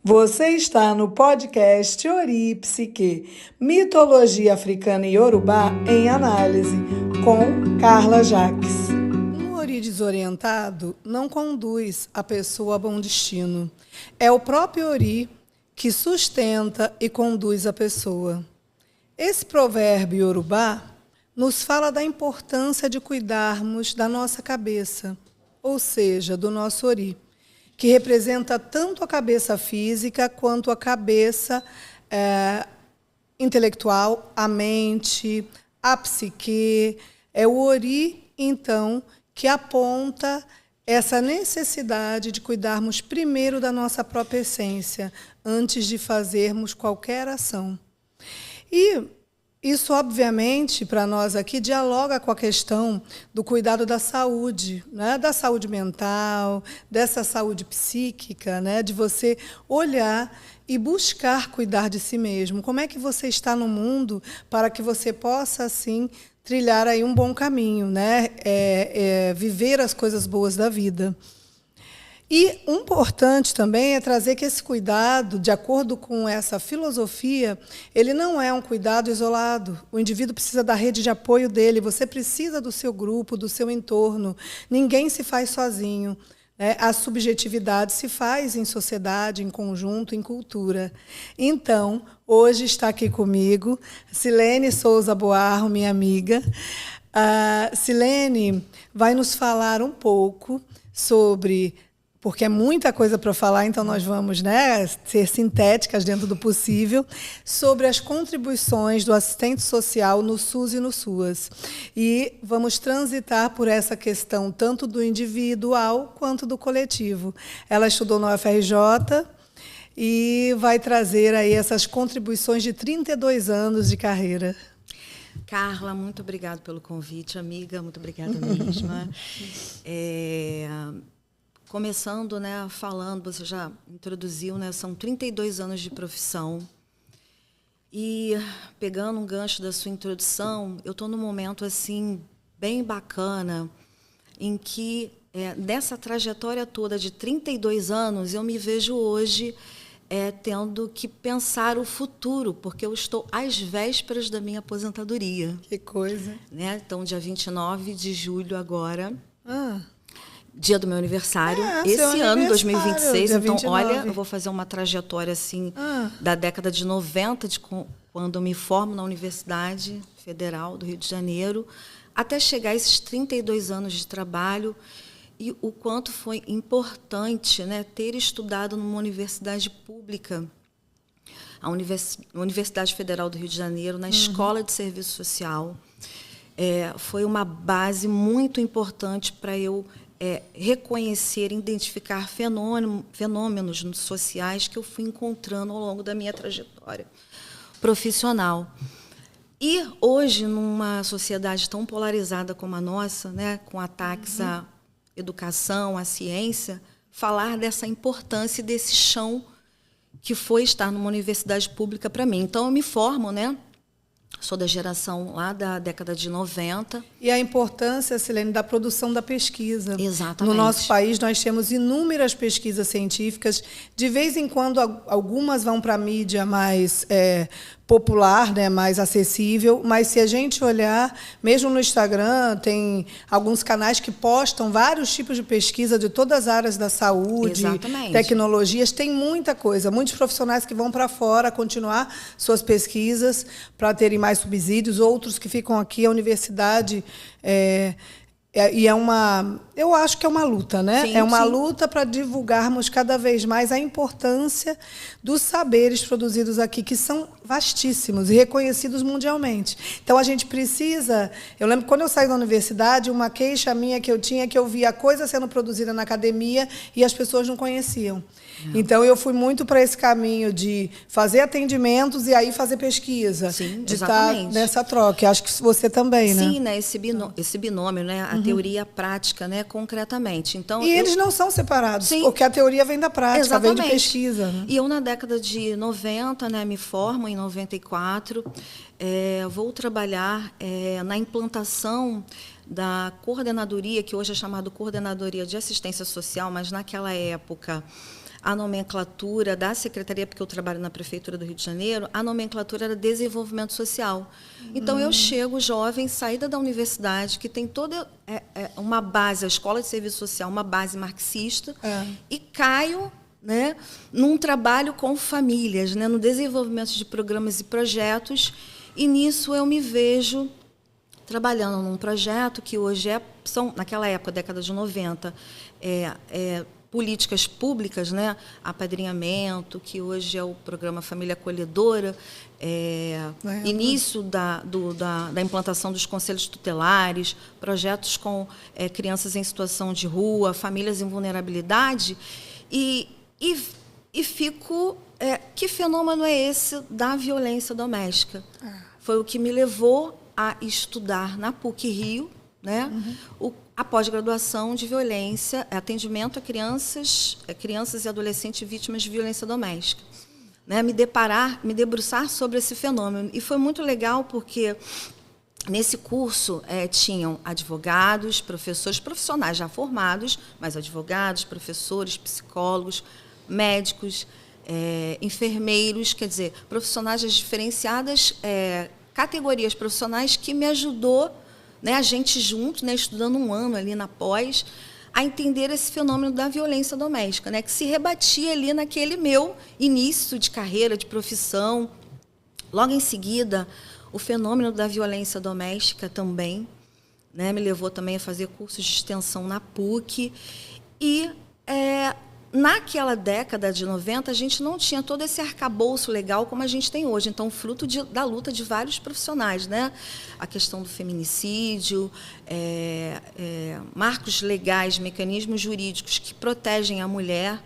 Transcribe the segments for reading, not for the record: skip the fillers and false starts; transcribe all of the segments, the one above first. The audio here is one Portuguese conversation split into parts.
Você está no podcast Ori e Psique, Mitologia Africana e Yorubá em Análise, com Carla Jacques. Um Ori desorientado não conduz a pessoa a bom destino. É o próprio Ori que sustenta e conduz a pessoa. Esse provérbio Yorubá nos fala da importância de cuidarmos da nossa cabeça, ou seja, do nosso Ori, que representa tanto a cabeça física quanto a cabeça intelectual, a mente, a psique. É o Ori, então, que aponta essa necessidade de cuidarmos primeiro da nossa própria essência, antes de fazermos qualquer ação. E isso, obviamente, para nós aqui, dialoga com a questão do cuidado da saúde, né? Da saúde mental, dessa saúde psíquica, né? De você olhar e buscar cuidar de si mesmo. Como é que você está no mundo para que você possa, assim, trilhar aí um bom caminho, né? Viver as coisas boas da vida. E o importante também é trazer que esse cuidado, de acordo com essa filosofia, ele não é um cuidado isolado. O indivíduo precisa da rede de apoio dele, você precisa do seu grupo, do seu entorno. Ninguém se faz sozinho, né? A subjetividade se faz em sociedade, em conjunto, em cultura. Então, hoje está aqui comigo Silene Souza Boarro, minha amiga. A Silene vai nos falar um pouco sobre... porque é muita coisa para falar, então nós vamos, né, ser sintéticas dentro do possível, sobre as contribuições do assistente social no SUS e no SUAS. E vamos transitar por essa questão tanto do individual quanto do coletivo. Ela estudou no UFRJ e vai trazer aí essas contribuições de 32 anos de carreira. Carla, muito obrigada pelo convite, amiga, muito obrigada mesma. Começando, né, falando, você já introduziu, né, são 32 anos de profissão. E, pegando um gancho da sua introdução, eu estou num momento assim, bem bacana, em que, dessa trajetória toda de 32 anos, eu me vejo hoje tendo que pensar o futuro, porque eu estou às vésperas da minha aposentadoria. Que coisa. Né? Então, dia 29 de julho agora... Dia do meu aniversário, esse ano, 2026. Então, olha, eu vou fazer uma trajetória assim da década de 90, quando eu me formo na Universidade Federal do Rio de Janeiro, até chegar a esses 32 anos de trabalho, e o quanto foi importante, né, ter estudado numa universidade pública, a Universidade Federal do Rio de Janeiro, na Escola de Serviço Social. Foi uma base muito importante para eu reconhecer, identificar fenômenos sociais que eu fui encontrando ao longo da minha trajetória profissional. E hoje, numa sociedade tão polarizada como a nossa, né, com ataques à educação, à ciência, falar dessa importância e desse chão que foi estar numa universidade pública para mim. Então, eu me formo, né? Sou da geração lá da década de 90. E a importância, Silene, da produção da pesquisa. Exatamente. No nosso país, nós temos inúmeras pesquisas científicas. De vez em quando, algumas vão para a mídia mais popular, né, mais acessível, mas se a gente olhar, mesmo no Instagram, tem alguns canais que postam vários tipos de pesquisa de todas as áreas da saúde, exatamente, tecnologias, tem muita coisa, muitos profissionais que vão para fora continuar suas pesquisas para terem mais subsídios, outros que ficam aqui, a universidade... E eu acho que é uma luta, né? Sim, é uma sim. luta para divulgarmos cada vez mais a importância dos saberes produzidos aqui, que são vastíssimos e reconhecidos mundialmente. Então, a gente precisa... Eu lembro que, quando eu saí da universidade, uma queixa minha que eu tinha, que eu via coisa sendo produzida na academia e as pessoas não conheciam. Então, eu fui muito para esse caminho de fazer atendimentos e aí fazer pesquisa. Sim, de exatamente. estar nessa troca. Acho que você também, né? Sim, né? Esse binômio, né? A teoria e a prática, né? Concretamente. Então, eles não são separados, Sim, porque a teoria vem da prática, exatamente, vem de pesquisa. Né? E eu, na década de 90, né, me formo em 94, vou trabalhar na implantação da coordenadoria, que hoje é chamada Coordenadoria de Assistência Social, mas naquela época a nomenclatura da secretaria, porque eu trabalho na Prefeitura do Rio de Janeiro, a nomenclatura era desenvolvimento social. Então, eu chego jovem, saída da universidade, que tem toda uma base, a Escola de Serviço Social, uma base marxista, e caio, né, num trabalho com famílias, né, no desenvolvimento de programas e projetos, e nisso eu me vejo trabalhando num projeto que hoje são, naquela época, década de 90, políticas públicas, né? Apadrinhamento, que hoje é o programa Família Acolhedora, início da implantação dos conselhos tutelares, projetos com crianças em situação de rua, famílias em vulnerabilidade, e fico... que fenômeno é esse da violência doméstica? Foi o que me levou a estudar na PUC-Rio, né? A pós-graduação de violência, atendimento a crianças e adolescentes vítimas de violência doméstica, né? Me debruçar sobre esse fenômeno. E foi muito legal porque nesse curso tinham advogados, professores, profissionais já formados, mas advogados, professores, psicólogos, médicos, enfermeiros, quer dizer, profissionais das diferenciadas categorias profissionais que me ajudou, né, a gente junto, né, estudando um ano ali na pós, a entender esse fenômeno da violência doméstica, né, que se rebatia ali naquele meu início de carreira, de profissão. Logo em seguida, o fenômeno da violência doméstica também, né, me levou também a fazer cursos de extensão na PUC. E naquela década de 90, a gente não tinha todo esse arcabouço legal como a gente tem hoje. Então, fruto da luta de vários profissionais, né? A questão do feminicídio, marcos legais, mecanismos jurídicos que protegem a mulher.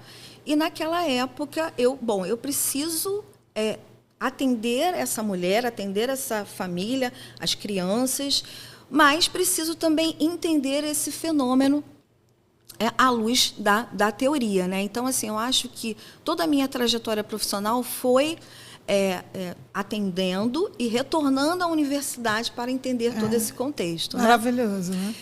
E, naquela época, eu preciso atender essa mulher, atender essa família, as crianças, mas preciso também entender esse fenômeno à luz da teoria, né? Então, assim, eu acho que toda a minha trajetória profissional foi atendendo e retornando à universidade para entender todo esse contexto. Maravilhoso, né?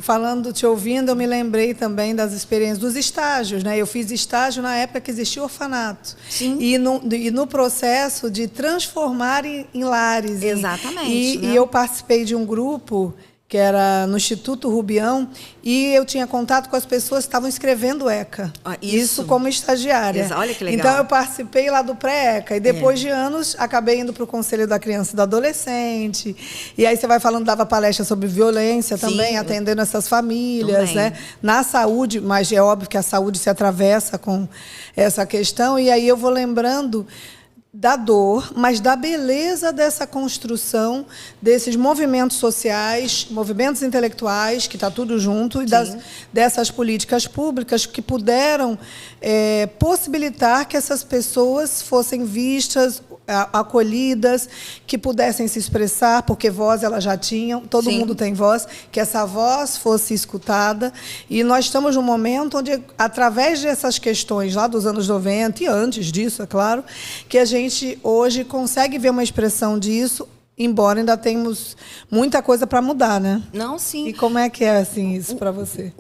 Falando, te ouvindo, eu me lembrei também das experiências dos estágios, né? Eu fiz estágio na época que existia orfanato. Sim. E no processo de transformar em lares. Exatamente. E eu participei de um grupo que era no Instituto Rubião, e eu tinha contato com as pessoas que estavam escrevendo ECA. Isso como estagiária. Olha que legal. Então, eu participei lá do pré-ECA, e depois de anos, acabei indo para o Conselho da Criança e do Adolescente, e aí você vai falando, dava palestra sobre violência também, atendendo essas famílias, né? Na saúde, mas é óbvio que a saúde se atravessa com essa questão, e aí eu vou lembrando da dor, mas da beleza dessa construção, desses movimentos sociais, movimentos intelectuais, que está tudo junto, e dessas políticas públicas que puderam possibilitar que essas pessoas fossem vistas, acolhidas, que pudessem se expressar, porque voz elas já tinham, todo mundo tem voz, que essa voz fosse escutada. E nós estamos num momento onde, através dessas questões lá dos anos 90, e antes disso, é claro, que a gente hoje consegue ver uma expressão disso, embora ainda temos muita coisa para mudar, né? Não, sim. E como é que é assim, isso para você?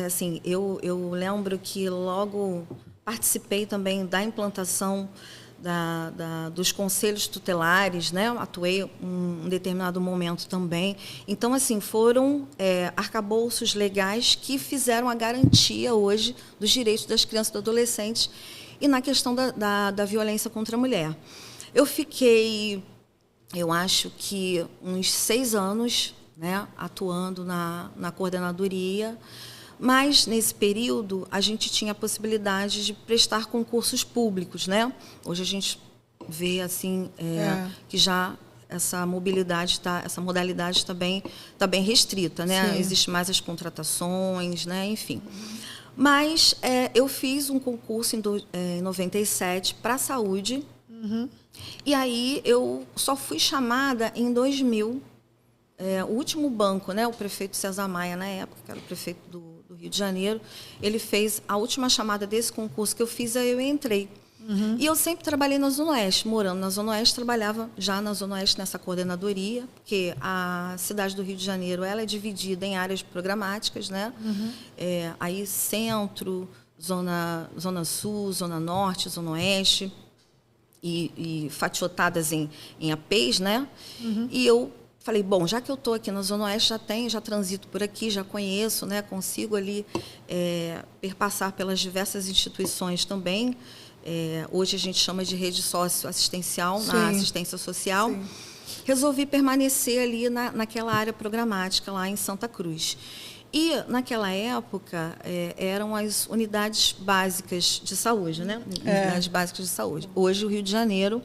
Assim, eu lembro que logo participei também da implantação dos conselhos tutelares, né? Atuei em um determinado momento também. Então, assim, foram arcabouços legais que fizeram a garantia hoje dos direitos das crianças e dos adolescentes e na questão da violência contra a mulher. Eu fiquei, eu acho que uns 6 anos, né, atuando na coordenadoria. Mas, nesse período, a gente tinha a possibilidade de prestar concursos públicos, né? Hoje a gente vê assim que já essa mobilidade essa modalidade está bem restrita, né? Existem mais as contratações, né? Enfim. Mas eu fiz um concurso em 97 para a saúde, e aí eu só fui chamada em 2000. O último banco, né, o prefeito César Maia, na época, que era o prefeito do Rio de Janeiro, ele fez a última chamada desse concurso que eu fiz, aí eu entrei. E eu sempre trabalhei na Zona Oeste, morando na Zona Oeste, trabalhava já na Zona Oeste nessa coordenadoria, porque a cidade do Rio de Janeiro ela é dividida em áreas programáticas, né? Aí centro, Zona Sul, Zona Norte, Zona Oeste, e fatiotadas em APs, né? E eu falei, bom, já que eu estou aqui na Zona Oeste, já transito por aqui, já conheço, né? Consigo ali perpassar pelas diversas instituições também. Hoje a gente chama de rede socioassistencial, na assistência social. Sim. Resolvi permanecer ali naquela área programática, lá em Santa Cruz. E, naquela época, eram as unidades básicas de saúde, né? Unidades básicas de saúde. Hoje, o Rio de Janeiro,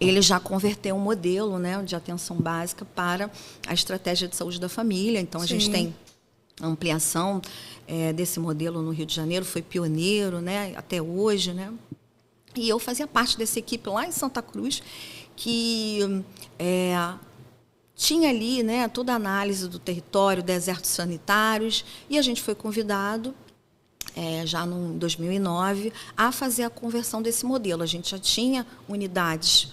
ele já converteu um modelo, né, de atenção básica para a estratégia de saúde da família. Então, a gente tem ampliação desse modelo no Rio de Janeiro, foi pioneiro, né, até hoje, né? E eu fazia parte dessa equipe lá em Santa Cruz, que tinha ali, né, toda a análise do território, desertos sanitários, e a gente foi convidado, já em 2009, a fazer a conversão desse modelo. A gente já tinha unidades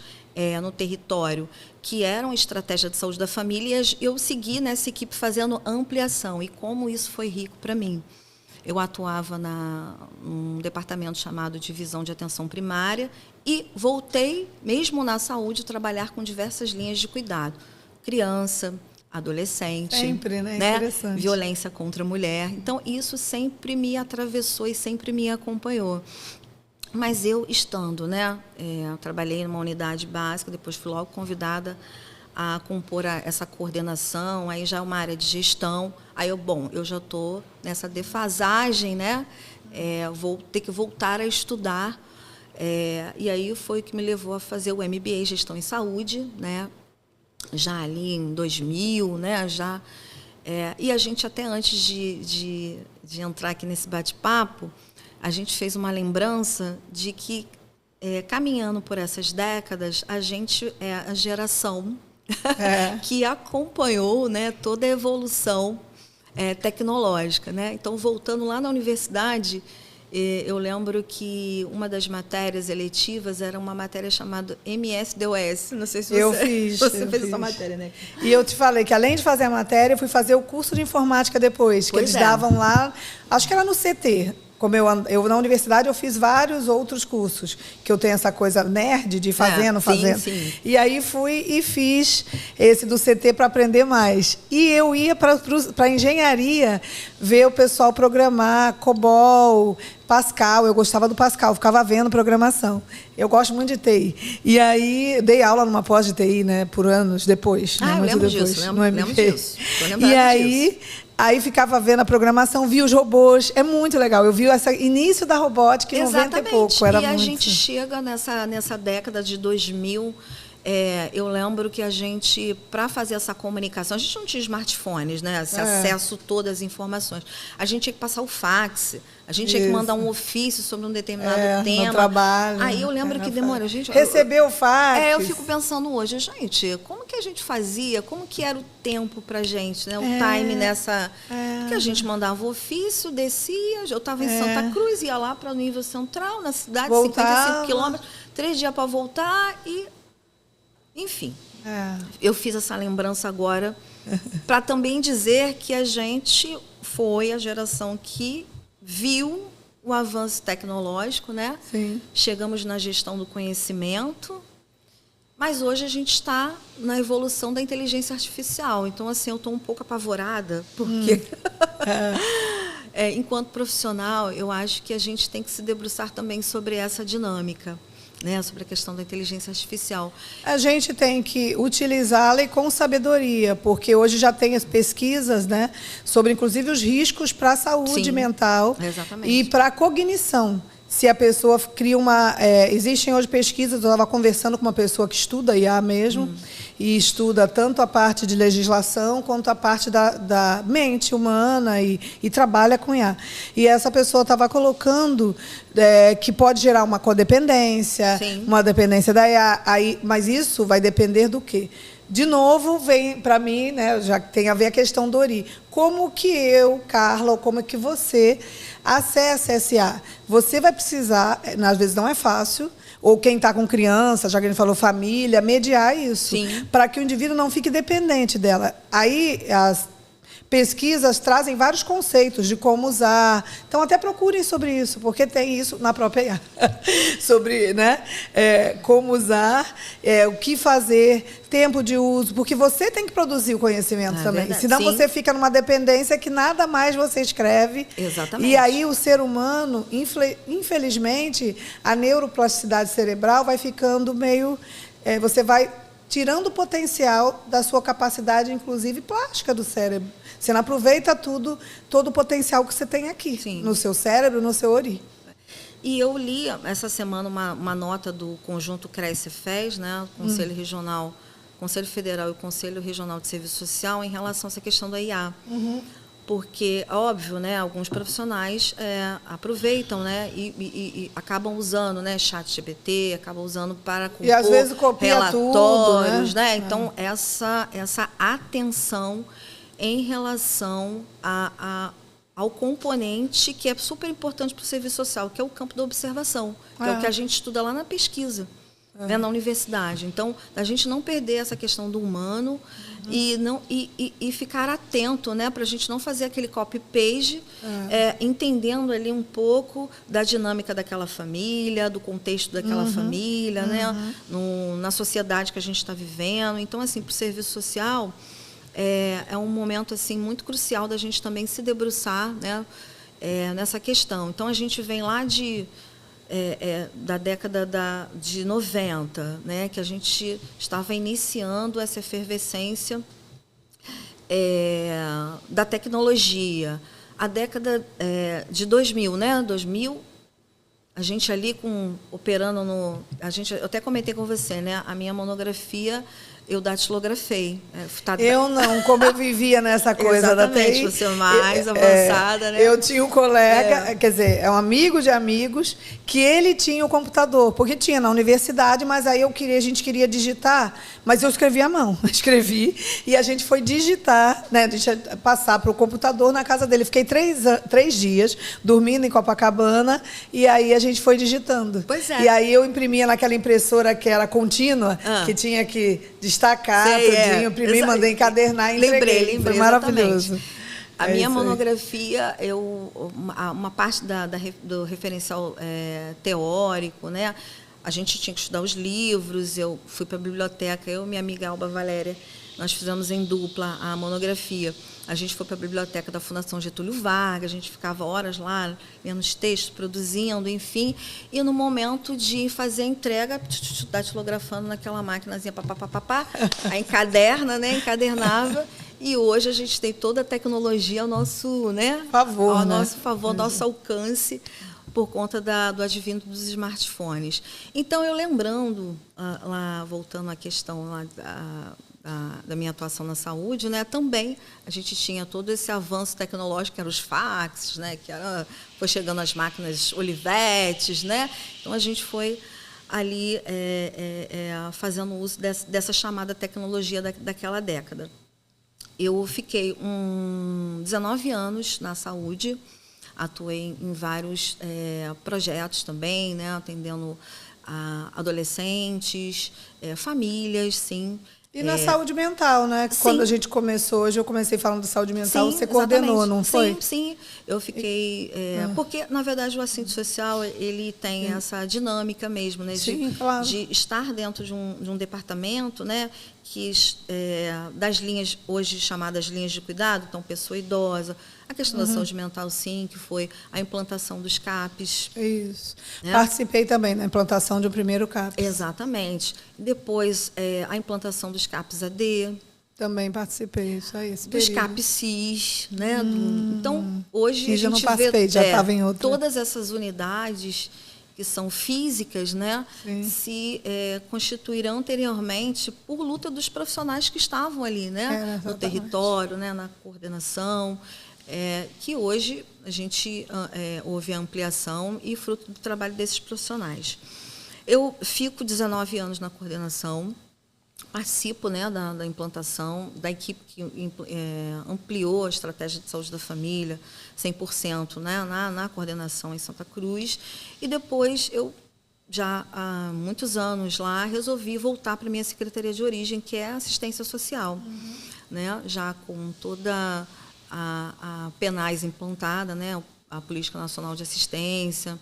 no território que eram estratégia de saúde da família, e eu segui nessa equipe fazendo ampliação, e como isso foi rico para mim. Eu atuava num departamento chamado Divisão de Atenção Primária e voltei, mesmo na saúde, a trabalhar com diversas linhas de cuidado. Criança, adolescente, sempre, né? Interessante. Violência contra a mulher. Então, isso sempre me atravessou e sempre me acompanhou. Mas eu estando, né? Eu trabalhei numa unidade básica, depois fui logo convidada a compor essa coordenação, aí já é uma área de gestão. Aí eu já estou nessa defasagem, né? Vou ter que voltar a estudar. E aí foi o que me levou a fazer o MBA Gestão em Saúde, né? Já ali em 2000, né? E a gente, até antes de entrar aqui nesse bate-papo, a gente fez uma lembrança de que, caminhando por essas décadas, a gente é a geração que acompanhou, né, toda a evolução tecnológica, né? Então, voltando lá na universidade, eu lembro que uma das matérias eletivas era uma matéria chamada MS-DOS. Não sei se você fez essa matéria, né? E eu te falei que, além de fazer a matéria, eu fui fazer o curso de informática depois, que eles davam lá, acho que era no CT. Como eu na universidade, eu fiz vários outros cursos, que eu tenho essa coisa nerd de fazendo. Sim. E aí fui e fiz esse do CT para aprender mais. E eu ia para a engenharia ver o pessoal programar COBOL, Pascal. Eu gostava do Pascal, ficava vendo programação. Eu gosto muito de TI. E aí dei aula numa pós de TI, né, por anos depois. Eu lembro disso. Lembro disso. E aí ficava vendo a programação, via os robôs. É muito legal. Eu vi esse início da robótica em 90 e pouco. A gente chega nessa década de 2000. Eu lembro que a gente, para fazer essa comunicação, a gente não tinha smartphones, né? Esse acesso a todas as informações. A gente tinha que passar o fax, a gente tinha que mandar um ofício sobre um determinado tema. No trabalho. Aí eu lembro que demora. Recebeu o fax. Eu fico pensando hoje, gente, como que a gente fazia? Como que era o tempo pra gente, né? O time nessa... Que a gente mandava o ofício, descia, eu estava em Santa Cruz, ia lá para o nível central, na cidade, voltava. 55 quilômetros, 3 dias para voltar e... Enfim, eu fiz essa lembrança agora para também dizer que a gente foi a geração que viu o avanço tecnológico, né? Sim. Chegamos na gestão do conhecimento, mas hoje a gente está na evolução da inteligência artificial. Então, assim, eu estou um pouco apavorada, porque... enquanto profissional, eu acho que a gente tem que se debruçar também sobre essa dinâmica, né, sobre a questão da inteligência artificial. A gente tem que utilizá-la com sabedoria, porque hoje já tem as pesquisas, né, sobre, inclusive, os riscos para a saúde mental e para a cognição. Se a pessoa cria uma... existem hoje pesquisas, eu estava conversando com uma pessoa que estuda IA mesmo, e estuda tanto a parte de legislação quanto a parte da mente humana e trabalha com IA. E essa pessoa estava colocando que pode gerar uma codependência, uma dependência da IA, mas isso vai depender do quê? De novo, vem para mim, né, já tem a ver a questão do Ori. Como que eu, Carla, ou como que você acessa essa IA? Você vai precisar, às vezes não é fácil, ou quem está com criança, já que a gente falou família, mediar isso, para que o indivíduo não fique dependente dela. Aí, pesquisas trazem vários conceitos de como usar. Então, até procurem sobre isso, porque tem isso na própria IA. Sobre, né, como usar, o que fazer, tempo de uso, porque você tem que produzir o conhecimento também. Verdade. Senão Sim. você fica numa dependência que nada mais você escreve. Exatamente. E aí o ser humano, infelizmente, a neuroplasticidade cerebral vai ficando meio... você vai tirando o potencial da sua capacidade, inclusive plástica do cérebro. Você não aproveita todo o potencial que você tem aqui, Sim. no seu cérebro, no seu ori. E eu li essa semana uma nota do conjunto CREA-CEFES, né, Conselho Regional, Conselho Federal e o Conselho Regional de Serviço Social, em relação a essa questão da IA. Porque, óbvio, né, alguns profissionais aproveitam, né, e acabam usando, né, ChatGPT, acabam usando para compor e às vezes copia relatórios, tudo, né? Então, essa atenção em relação ao componente que é super importante para o serviço social, que é o campo da observação, que é o que a gente estuda lá na pesquisa, né, na universidade. Então, a gente não perder essa questão do humano e ficar atento, né, para a gente não fazer aquele copy-paste, entendendo ali um pouco da dinâmica daquela família, do contexto daquela família, né, na sociedade que a gente está vivendo. Então, assim, para o serviço social... É um momento assim muito crucial da gente também se debruçar, né, nessa questão. Então, a gente vem lá da década de 90, né, que a gente estava iniciando essa efervescência da tecnologia. A década de 2000, né, 2000, a gente ali operando no... Eu até comentei com você, né, a minha monografia... Eu datilografei. Eu não, como eu vivia nessa coisa da TI. Você mais avançada, né? Eu tinha um colega, quer dizer, é um amigo de amigos, que ele tinha o computador, porque tinha na universidade, mas aí a gente queria digitar, mas eu escrevi à mão. Escrevi, e a gente foi digitar, né, passar para o computador na casa dele. Fiquei 3 dias dormindo em Copacabana, e aí a gente foi digitando. Pois é. E aí eu imprimia naquela impressora que era contínua, que tinha que destacar, tudinho, imprimi, mandei encadernar e entreguei. Lembrei, foi maravilhoso. A minha monografia, uma parte do referencial teórico, né? A gente tinha que estudar os livros, eu fui para a biblioteca, eu e minha amiga Alba Valéria, nós fizemos em dupla a monografia. A gente foi para a biblioteca da Fundação Getúlio Vargas, a gente ficava horas lá, lendo os textos, produzindo, enfim. E no momento de fazer a entrega, datilografando naquela maquinazinha, aí encaderna, né? Encadernava. E hoje a gente tem toda a tecnologia ao nosso, né? Favor, ao nosso favor, ao nosso alcance, por conta do advento dos smartphones. Então, eu lembrando, lá, voltando à questão lá da minha atuação na saúde, né, também a gente tinha todo esse avanço tecnológico, que eram os faxes, né, foi chegando as máquinas Olivetes, né, então a gente foi ali fazendo uso dessa chamada tecnologia daquela década. Eu fiquei 19 anos na saúde, atuei em vários projetos também, né, atendendo adolescentes, famílias, sim. E na saúde mental, né? Sim. Quando a gente começou, hoje eu comecei falando de saúde mental, você coordenou, não foi? Sim. Eu fiquei... Porque, na verdade, o assistente social, ele tem essa dinâmica mesmo, né? Claro. De estar dentro de um departamento, né? Das linhas, hoje chamadas linhas de cuidado, então, pessoa idosa, a questão da saúde mental, sim, que foi a implantação dos CAPs. Isso. Né? Participei também na implantação de um primeiro CAPs. Exatamente. Depois, a implantação dos CAPs AD. Também participei, isso aí. Dos CAPs CIS. Né? Então, hoje a gente não participei, já estava em outra. Todas essas unidades que são físicas, né, se constituíram anteriormente por luta dos profissionais que estavam ali, né, no território, né, na coordenação, que hoje a gente houve a ampliação e fruto do trabalho desses profissionais. Eu fico 19 anos na coordenação, participo, né, da implantação da equipe que ampliou a estratégia de saúde da família 100%, né, na coordenação em Santa Cruz. E depois, eu já há muitos anos lá, resolvi voltar para a minha secretaria de origem, que é a assistência social. Né, já com toda a PNAS implantada, né, a Política Nacional de Assistência,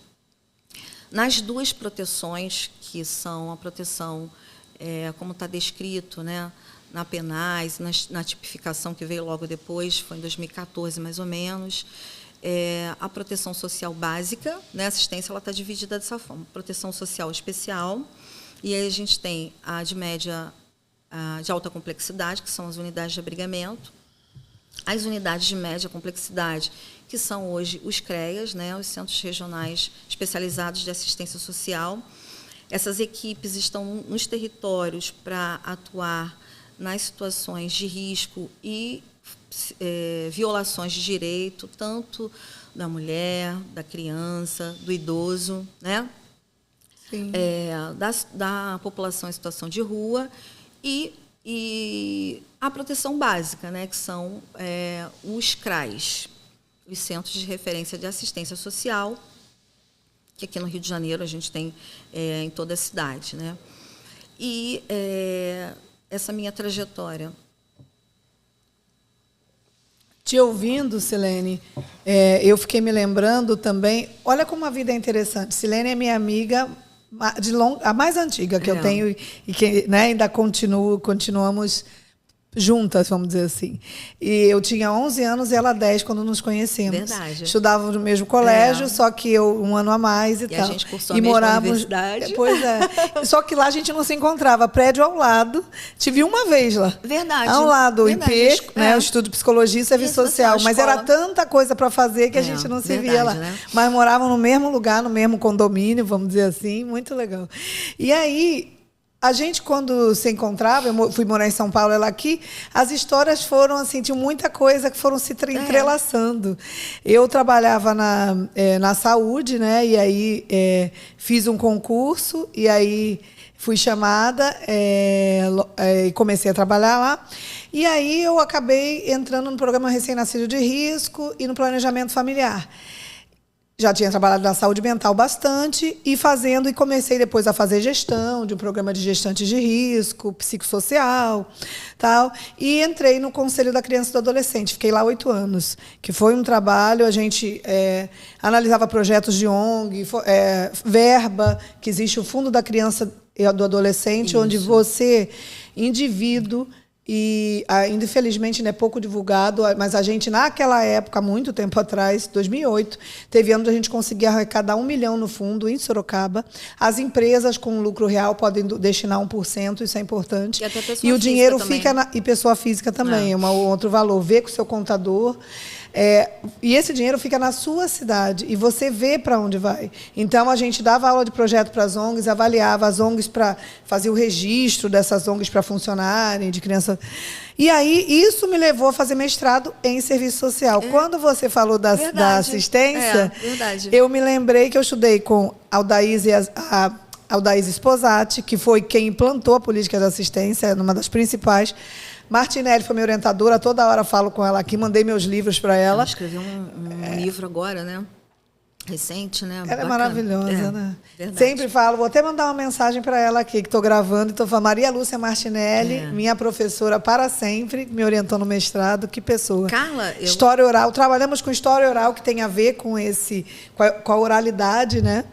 nas duas proteções, que são a proteção, como está descrito, né, na PNAS, na tipificação que veio logo depois, foi em 2014, mais ou menos, a proteção social básica, né, a assistência está dividida dessa forma, proteção social especial, e aí a gente tem a de média, de alta complexidade, que são as unidades de abrigamento, as unidades de média complexidade, que são hoje os CREAs, né, os Centros Regionais Especializados de Assistência Social. Essas equipes estão nos territórios para atuar nas situações de risco e violações de direito, tanto da mulher, da criança, do idoso, né? Sim. Da população em situação de rua e a proteção básica, né, que são os CRAs, os Centros de Referência de Assistência Social, que aqui no Rio de Janeiro a gente tem em toda a cidade, né? E essa minha trajetória. Te ouvindo, Silene, eu fiquei me lembrando também, olha como a vida é interessante. Silene é minha amiga a mais antiga que eu tenho e que, né, ainda continuamos juntas, vamos dizer assim. E eu tinha 11 anos e ela 10 quando nos conhecemos. Verdade. Estudávamos no mesmo colégio, só que eu um ano a mais e tal. A gente cursou a mesma universidade. Pois é. Só que lá a gente não se encontrava. Prédio ao lado. Te vi uma vez lá. Verdade. Ao lado, o Verdade. IP, né, o Estudo de Psicologia e Serviço Social. Mas era tanta coisa para fazer que a gente não se via lá. Né? Mas moravam no mesmo lugar, no mesmo condomínio, vamos dizer assim. Muito legal. E aí, a gente, quando se encontrava, eu fui morar em São Paulo, ela aqui, as histórias foram assim, tinha muita coisa que foram se entrelaçando. Eu trabalhava na saúde, né? E aí fiz um concurso, e aí fui chamada e comecei a trabalhar lá. E aí eu acabei entrando no programa Recém-Nascido de Risco e no planejamento familiar. Já tinha trabalhado na saúde mental bastante e comecei depois a fazer gestão de um programa de gestantes de risco, psicossocial, tal, e entrei no Conselho da Criança e do Adolescente. Fiquei lá 8 anos, que foi um trabalho, a gente analisava projetos de ONG, verba, que existe o Fundo da Criança e do Adolescente, Isso. onde você, indivíduo, e ainda, infelizmente, é pouco divulgado, mas a gente, naquela época, muito tempo atrás, 2008, teve anos a gente conseguia arrecadar 1 milhão no fundo, em Sorocaba. As empresas com lucro real podem destinar 1%, isso é importante. E até pessoa e o dinheiro também, fica né? E pessoa física também, é um outro valor. Vê com o seu contador. E esse dinheiro fica na sua cidade e você vê para onde vai. Então, a gente dava aula de projeto para as ONGs, avaliava as ONGs para fazer o registro dessas ONGs para funcionarem, de criança. E aí, isso me levou a fazer mestrado em serviço social. Quando você falou da assistência, eu me lembrei que eu estudei com a Aldaíse Sposati, que foi quem implantou a política de assistência, uma das principais. Martinelli foi minha orientadora, toda hora falo com ela aqui, mandei meus livros para ela. Ela escreveu um livro agora, né? Recente, né? Ela Bacana. é maravilhosa, né? Verdade. Sempre falo, vou até mandar uma mensagem para ela aqui, que estou gravando, e estou falando, Maria Lúcia Martinelli, minha professora para sempre, me orientou no mestrado, que pessoa. Carla, História oral, trabalhamos com história oral, que tem a ver com com a oralidade, né?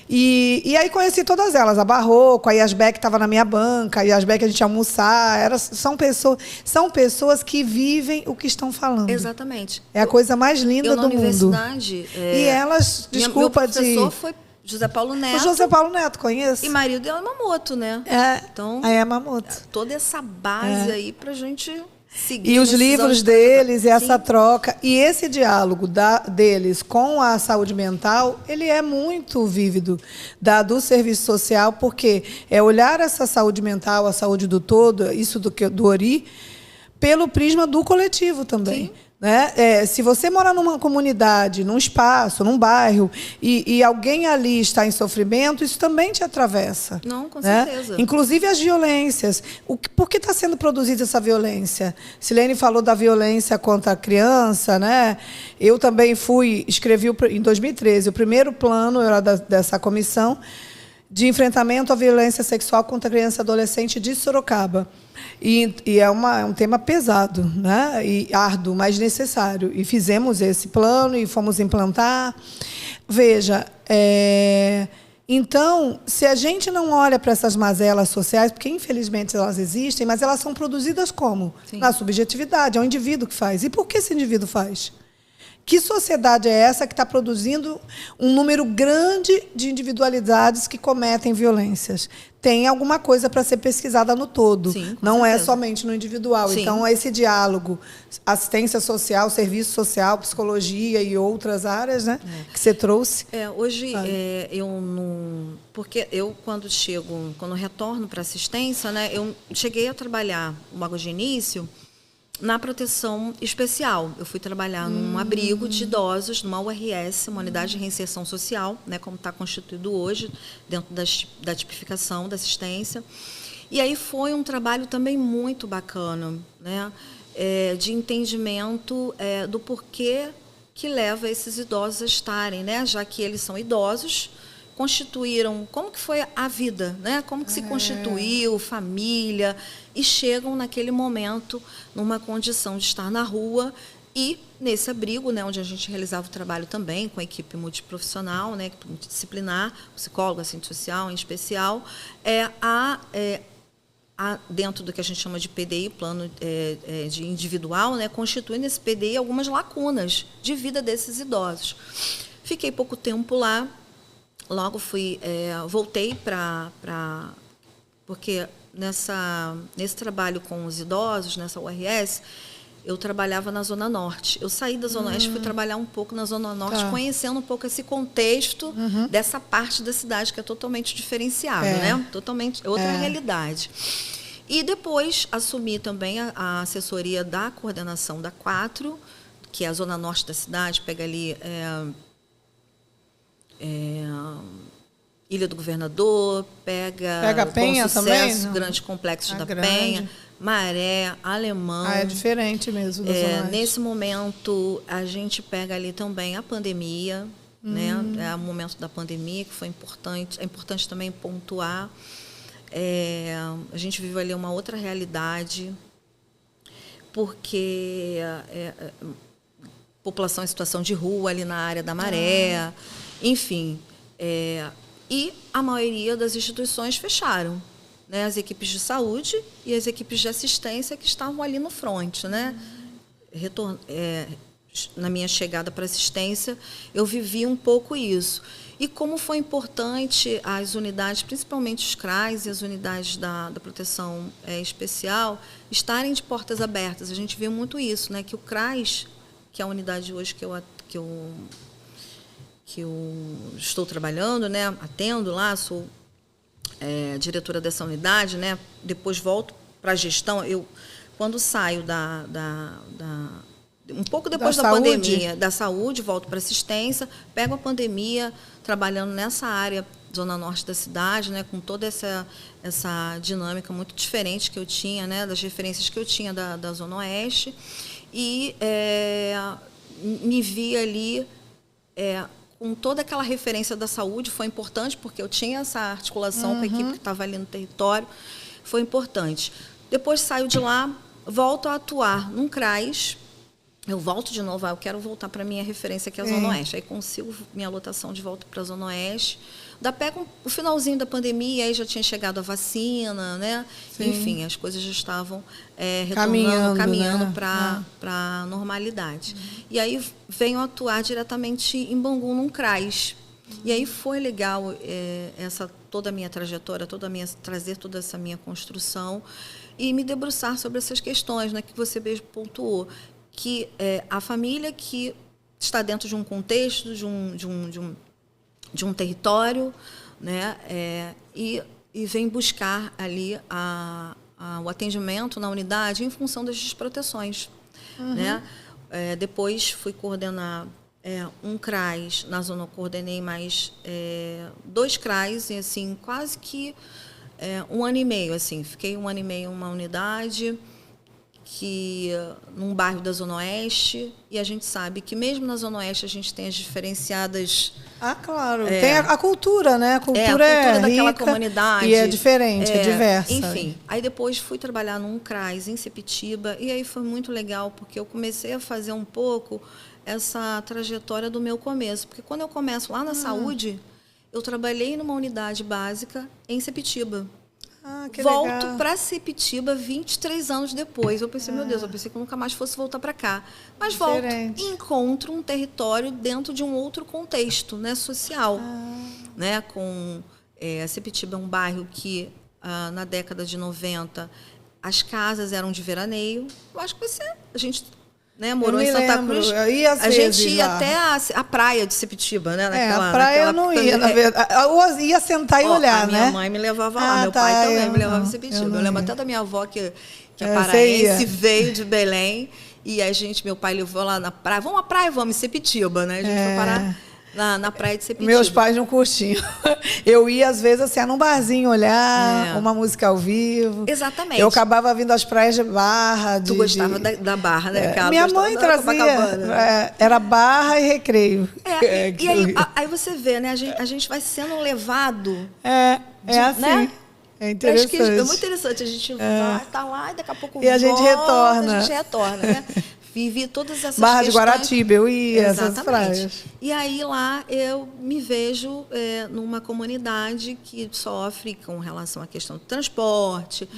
E aí conheci todas elas, a Barroco, a Yasbeck estava na minha banca, a Yasbeck a gente ia almoçar, são pessoas que vivem o que estão falando. Exatamente. É a coisa mais linda do mundo. Universidade, e elas, desculpa meu professor foi José Paulo Neto. O José Paulo Neto, conheço. E marido dela é Mamoto, né? Então, aí é Mamoto. Toda essa base aí pra gente seguir. E os livros deles, e essa troca, e esse diálogo deles com a saúde mental, ele é muito vívido do serviço social, porque é olhar essa saúde mental, a saúde do todo, isso do Ori, pelo prisma do coletivo também. Sim. Né? Se você mora numa comunidade, num espaço, num bairro, e alguém ali está em sofrimento, isso também te atravessa. Não, com né? certeza. Inclusive as violências. Por que está sendo produzida essa violência? Silene falou da violência contra a criança. Né? Eu também escrevi em 2013, o primeiro plano, eu era dessa comissão, de enfrentamento à violência sexual contra criança e adolescente de Sorocaba. E é um tema pesado, né? E árduo, mas necessário. E fizemos esse plano e fomos implantar. Veja, então, se a gente não olha para essas mazelas sociais, porque, infelizmente, elas existem, mas elas são produzidas como? Sim. Na subjetividade, é o indivíduo que faz. E por que esse indivíduo faz? Que sociedade é essa que está produzindo um número grande de individualidades que cometem violências? Tem alguma coisa para ser pesquisada no todo. Sim, não certeza. É somente no individual. Sim. Então, esse diálogo, assistência social, serviço social, psicologia e outras áreas, né, que você trouxe. Hoje, eu não... Porque eu, quando retorno para assistência, né, eu cheguei a trabalhar logo de início na proteção especial. Eu fui trabalhar num abrigo de idosos, numa URS, uma unidade de reinserção social, né, como está constituído hoje, dentro da tipificação da assistência. E aí foi um trabalho também muito bacana, né, de entendimento do porquê que leva esses idosos a estarem, né, já que eles são idosos, constituíram, como que foi a vida, né? Como que se constituiu, família, e chegam naquele momento numa condição de estar na rua e nesse abrigo, né, onde a gente realizava o trabalho também com a equipe multiprofissional, né, equipe multidisciplinar, psicólogo, assistente social em especial, dentro do que a gente chama de PDI, plano de individual, né, constitui nesse PDI algumas lacunas de vida desses idosos. Fiquei pouco tempo lá. Logo voltei porque nesse trabalho com os idosos, nessa URS, eu trabalhava na Zona Norte. Eu saí da Zona Oeste e fui trabalhar um pouco na Zona Norte, conhecendo um pouco esse contexto dessa parte da cidade que é totalmente diferenciado, né? Totalmente outra realidade. E depois assumi também a assessoria da coordenação da 4, que é a Zona Norte da cidade, pega ali... Ilha do Governador, pega Penha Bom Sucesso, também, Grande Complexo da Grande. Penha, Maré, Alemão. É diferente mesmo da Zona Oeste. Nesse momento, a gente pega ali também a pandemia, né? É o momento da pandemia, que foi importante. É importante também pontuar. A gente vive ali uma outra realidade, porque população em situação de rua ali na área da Maré, enfim... e a maioria das instituições fecharam, né? As equipes de saúde e as equipes de assistência que estavam ali no front, né? Na minha chegada para assistência, eu vivi um pouco isso. E como foi importante as unidades, principalmente os CRAs e as unidades da proteção especial, estarem de portas abertas. A gente vê muito isso, né? Que o CRAS, que é a unidade hoje que eu estou trabalhando, né, atendo lá, sou diretora dessa unidade, né, depois volto para a gestão. Eu, quando saio um pouco depois da pandemia, da saúde, volto para assistência, pego a pandemia, trabalhando nessa área, Zona Norte da cidade, né, com toda essa dinâmica muito diferente que eu tinha, né, das referências que eu tinha da Zona Oeste, e me vi ali... com toda aquela referência da saúde, foi importante, porque eu tinha essa articulação com a equipe que estava ali no território, foi importante. Depois saio de lá, volto a atuar num CRAS, eu volto de novo, eu quero voltar para a minha referência, que é a Zona Oeste, aí consigo minha lotação de volta para a Zona Oeste, pego o finalzinho da pandemia, aí já tinha chegado a vacina, né? Sim. Enfim, as coisas já estavam caminhando, né? para a normalidade. E aí venho atuar diretamente em Bangu, num CRAS. E aí foi legal toda a minha trajetória, trazer toda essa minha construção e me debruçar sobre essas questões, né, que você mesmo pontuou, que a família que está dentro de um contexto, de um território, né, e vem buscar ali o atendimento na unidade em função das desproteções. Né? Depois fui coordenar um CRAS, na zona eu coordenei mais 2 CRAS, e assim, quase que 1 ano e meio. Assim, fiquei 1 ano e meio em uma unidade num bairro da Zona Oeste, e a gente sabe que mesmo na Zona Oeste a gente tem as diferenciadas... claro. Tem a cultura, né? A cultura daquela rica comunidade. E é diferente, é diversa. Enfim, aí depois fui trabalhar num CRAS em Sepitiba, e aí foi muito legal, porque eu comecei a fazer um pouco essa trajetória do meu começo. Porque quando eu começo lá na saúde, eu trabalhei numa unidade básica em Sepitiba. Volto para Sepitiba 23 anos depois. Eu pensei, meu Deus, eu pensei que eu nunca mais fosse voltar para cá. Mas volto e encontro um território dentro de um outro contexto, né, social. Né, Sepitiba é um bairro que, na década de 90, as casas eram de veraneio. Eu acho que a gente... Né, morou em Santa Cruz. A gente ia até a praia de Sepitiba, né? A praia eu não ia, na verdade. Eu ia sentar e olhar, a né? minha mãe me levava lá, meu pai também me levava em Sepitiba. Eu lembro até da minha avó, que é paraense, veio de Belém, e meu pai levou lá na praia. Vamos à praia, vamos, em Sepitiba, né? A gente foi parar na praia de Sepitiba. Meus pais não curtiam. Eu ia, às vezes, assim, num barzinho olhar, uma música ao vivo. Exatamente. Eu acabava vindo às praias de Barra. Tu gostava da Barra, né? Minha mãe trazia. Era Barra e Recreio. E aí você vê, né? A gente vai sendo levado. Assim. Né? É interessante. É muito interessante. A gente vai, tá lá e daqui a pouco e a gente retorna. A gente retorna, né? Vivi todas essas Barra de Guaratiba, eu ia essas praias. E aí lá eu me vejo numa comunidade que sofre com relação à questão do transporte.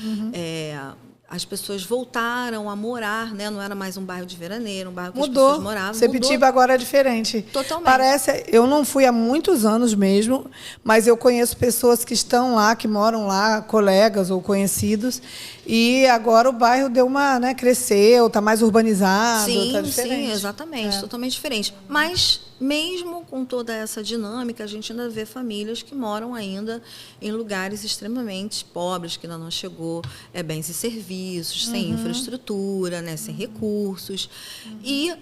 As pessoas voltaram a morar, né? Não era mais um bairro de veraneio, um bairro que as pessoas moravam. Sepitiba agora é diferente. Totalmente. Parece, eu não fui há muitos anos mesmo, mas eu conheço pessoas que estão lá, que moram lá, colegas ou conhecidos, e agora o bairro deu cresceu, está mais urbanizado, está diferente. Sim, exatamente, totalmente diferente. Mas mesmo com toda essa dinâmica, a gente ainda vê famílias que moram ainda em lugares extremamente pobres, que ainda não chegou bens e serviços, sem infraestrutura, né, sem recursos. E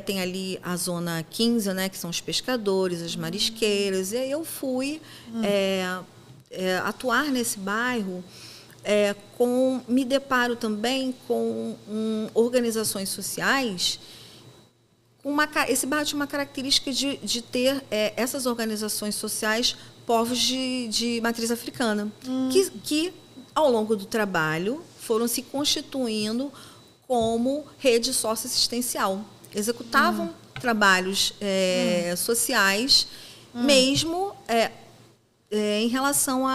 tem ali a Zona 15, né, que são os pescadores, as marisqueiras. E aí eu fui atuar nesse bairro. Me deparo também com organizações sociais. Esse bairro tinha uma característica de ter essas organizações sociais povos de matriz africana, que, ao longo do trabalho, foram se constituindo como rede socioassistencial. Executavam trabalhos sociais, mesmo em relação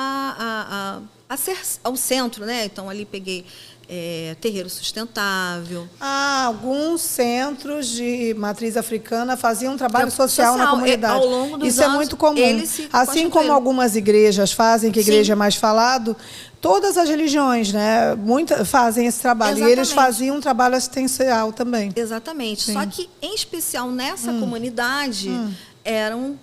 ao centro, né? Então, ali peguei terreiro sustentável. Alguns centros de matriz africana faziam um trabalho social na comunidade. Ao longo dos Isso anos, é muito comum. Assim como algumas igrejas fazem, que a igreja é mais falado, todas as religiões, né, fazem esse trabalho. Exatamente. E eles faziam um trabalho assistencial também. Exatamente. Sim. Só que, em especial nessa comunidade, eram...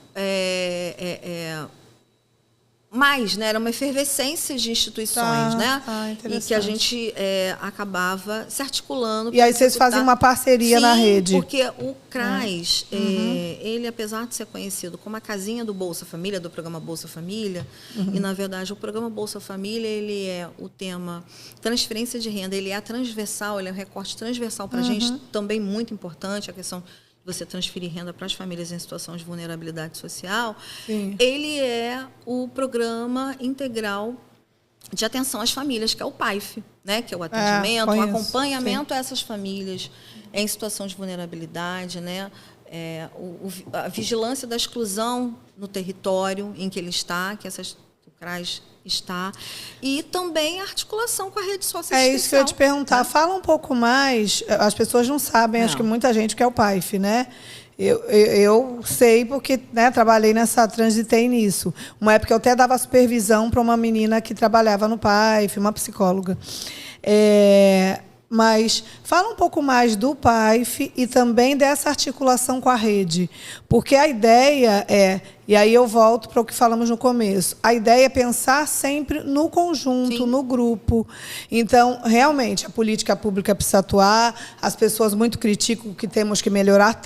mais, né? Era uma efervescência de instituições, né? E que a gente acabava se articulando. E aí vocês fazem uma parceria na rede. Porque o CRAS, ele, apesar de ser conhecido como a casinha do Bolsa Família, do programa Bolsa Família, e, na verdade, o programa Bolsa Família, ele é o tema transferência de renda, ele é transversal, ele é um recorte transversal para a gente, também muito importante, a questão você transferir renda para as famílias em situação de vulnerabilidade social. Sim. Ele é o programa integral de atenção às famílias, que é o PAIF, né? Que é o atendimento, o acompanhamento a essas famílias em situação de vulnerabilidade, né? A vigilância da exclusão no território em que ele está, que o CRAS está, e também a articulação com a rede social. É isso que eu ia te perguntar. Fala um pouco mais, as pessoas não sabem, acho que muita gente que é o PAIF, né? Eu sei porque, né, trabalhei transitei nisso. Uma época eu até dava supervisão para uma menina que trabalhava no PAIF, uma psicóloga. Mas fala um pouco mais do PAIF e também dessa articulação com a rede. Porque a ideia e aí eu volto para o que falamos no começo, a ideia é pensar sempre no conjunto, no grupo. Então, realmente, a política pública precisa atuar, as pessoas muito criticam que temos que melhorar,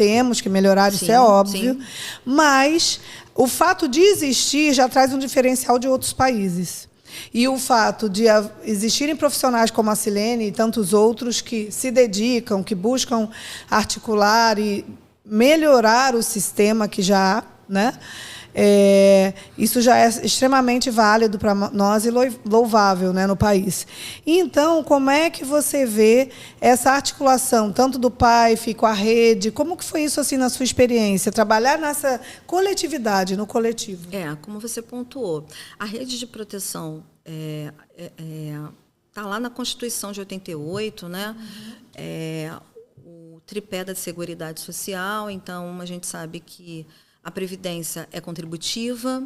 isso é óbvio, mas o fato de existir já traz um diferencial de outros países. E o fato de existirem profissionais como a Silene e tantos outros que se dedicam, que buscam articular e melhorar o sistema que já há, né? Isso já é extremamente válido para nós e louvável, né, no país. Então, como é que você vê essa articulação, tanto do PAIF com a rede? Como que foi isso assim na sua experiência? Trabalhar nessa coletividade, no coletivo. Como você pontuou, a rede de proteção está lá na Constituição de 88, né? O tripé da Seguridade Social. Então, a gente sabe que a previdência é contributiva,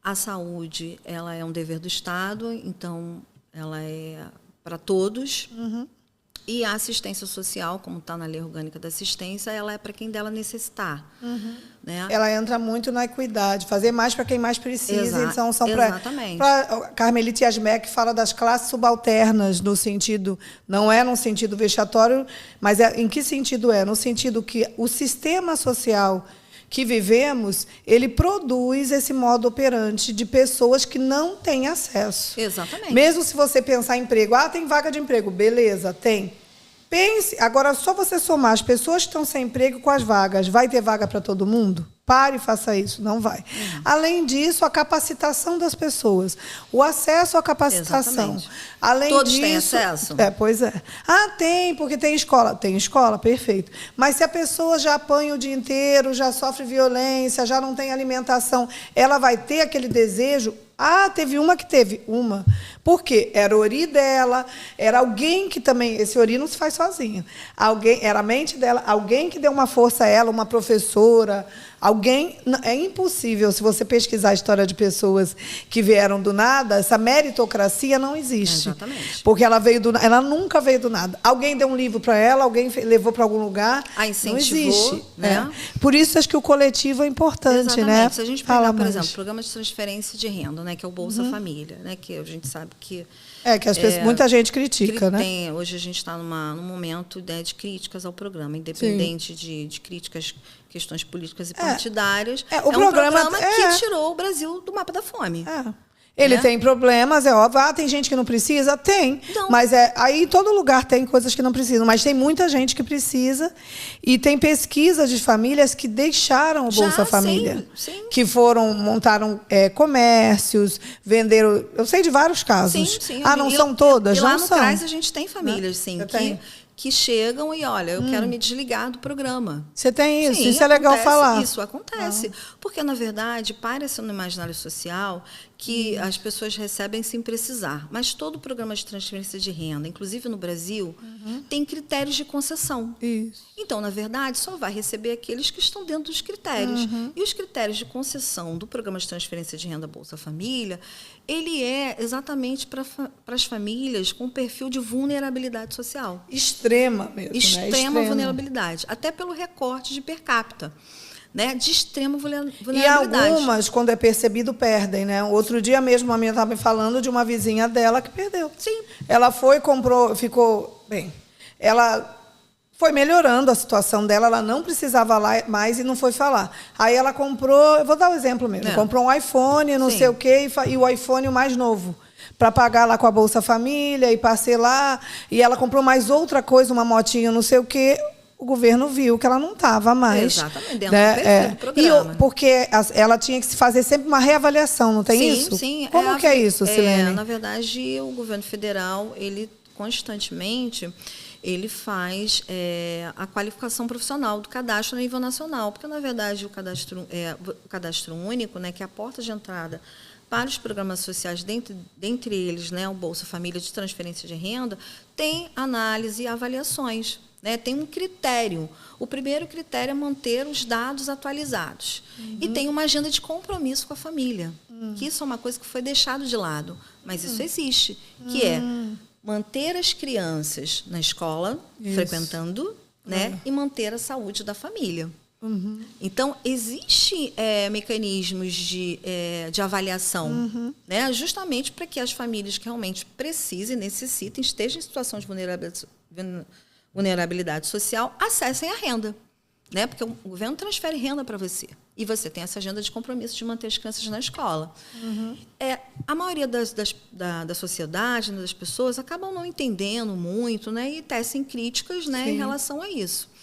a saúde ela é um dever do Estado, então ela é para todos. E a assistência social, como está na Lei Orgânica da Assistência, ela é para quem dela necessitar. Né? Ela entra muito na equidade, fazer mais para quem mais precisa. Então, são exatamente. Carmelita Yasmek fala das classes subalternas, no sentido, não é no sentido vexatório, mas em que sentido é? No sentido que o sistema social que vivemos, ele produz esse modo operante de pessoas que não têm acesso. Exatamente. Mesmo se você pensar em emprego, tem vaga de emprego, beleza, tem. Pense, agora só você somar as pessoas que estão sem emprego com as vagas, vai ter vaga para todo mundo? Pare e faça isso, não vai. Além disso, a capacitação das pessoas, o acesso à capacitação. Exatamente. Além Todos disso, têm acesso? Pois é. Tem, porque tem escola. Tem escola, perfeito. Mas se a pessoa já apanha o dia inteiro, já sofre violência, já não tem alimentação, ela vai ter aquele desejo? Teve uma que teve. Por quê? Era o ori dela, era alguém que também... Esse ori não se faz sozinho. Era a mente dela, alguém que deu uma força a ela, uma professora, alguém... É impossível, se você pesquisar a história de pessoas que vieram do nada, essa meritocracia não existe. Exatamente. Porque ela nunca veio do nada. Alguém deu um livro para ela, alguém levou para algum lugar. Incentivou, não existe. Né? Por isso, acho que o coletivo é importante. Exatamente. Né? Se a gente pegar, por exemplo, o programa de transferência de renda, né, que é o Bolsa Família, né, que a gente sabe que... muita gente critica, né? Hoje a gente está num momento, né, de críticas ao programa, independente de críticas, questões políticas e partidárias. O programa que tirou o Brasil do mapa da fome. Ele tem problemas, é óbvio. Tem gente que não precisa? Tem. Não. Mas aí em todo lugar tem coisas que não precisam. Mas tem muita gente que precisa. E tem pesquisas de famílias que deixaram o Bolsa Família. Sim. Que montaram comércios, venderam... Eu sei de vários casos. Sim. Não são todas? E lá não no são. CRAS a gente tem famílias, sim, que chegam e, olha, eu quero me desligar do programa. Você tem isso? Sim, isso é legal falar. Isso acontece. Porque, na verdade, parece no imaginário social que as pessoas recebem sem precisar. Mas todo programa de transferência de renda, inclusive no Brasil, tem critérios de concessão. Isso. Então, na verdade, só vai receber aqueles que estão dentro dos critérios. E os critérios de concessão do programa de transferência de renda Bolsa Família, ele é exatamente para as famílias com perfil de vulnerabilidade social. Extrema mesmo. Extrema vulnerabilidade. Até pelo recorte de per capita. Né, de extrema vulnerabilidade. E algumas, quando é percebido, perdem. Né? Outro dia mesmo, a minha estava me falando de uma vizinha dela que perdeu. Sim. Ela comprou, ficou... Bem, ela foi melhorando a situação dela, ela não precisava lá mais e não foi falar. Aí ela comprou, eu vou dar um exemplo mesmo, comprou um iPhone, não sei o quê, e o iPhone o mais novo, para pagar lá com a Bolsa Família e parcelar. E ela comprou mais outra coisa, uma motinha, não sei o quê. O governo viu que ela não estava mais. Exatamente, dentro do perfil do programa. Porque ela tinha que fazer sempre uma reavaliação, não tem isso? Sim. Como que é isso, Silene? Na verdade, o governo federal, ele constantemente, ele faz a qualificação profissional do cadastro a nível nacional. Porque, na verdade, o cadastro único, né, que é a porta de entrada para os programas sociais, dentre eles, né, o Bolsa Família de transferência de renda, tem análise e avaliações. Né, tem um critério. O primeiro critério é manter os dados atualizados. E tem uma agenda de compromisso com a família. Que isso é uma coisa que foi deixado de lado. Mas isso existe. Que é manter as crianças na escola, frequentando, né, e manter a saúde da família. Então, existem mecanismos de avaliação, né, justamente para que as famílias que realmente precisem, necessitem, estejam em situação de vulnerabilidade social, acessem a renda. Né? Porque o governo transfere renda para você. e você tem essa agenda de compromisso de manter as crianças na escola. A maioria da sociedade, das pessoas, acabam não entendendo muito, né, e tecem críticas, né, em relação a isso.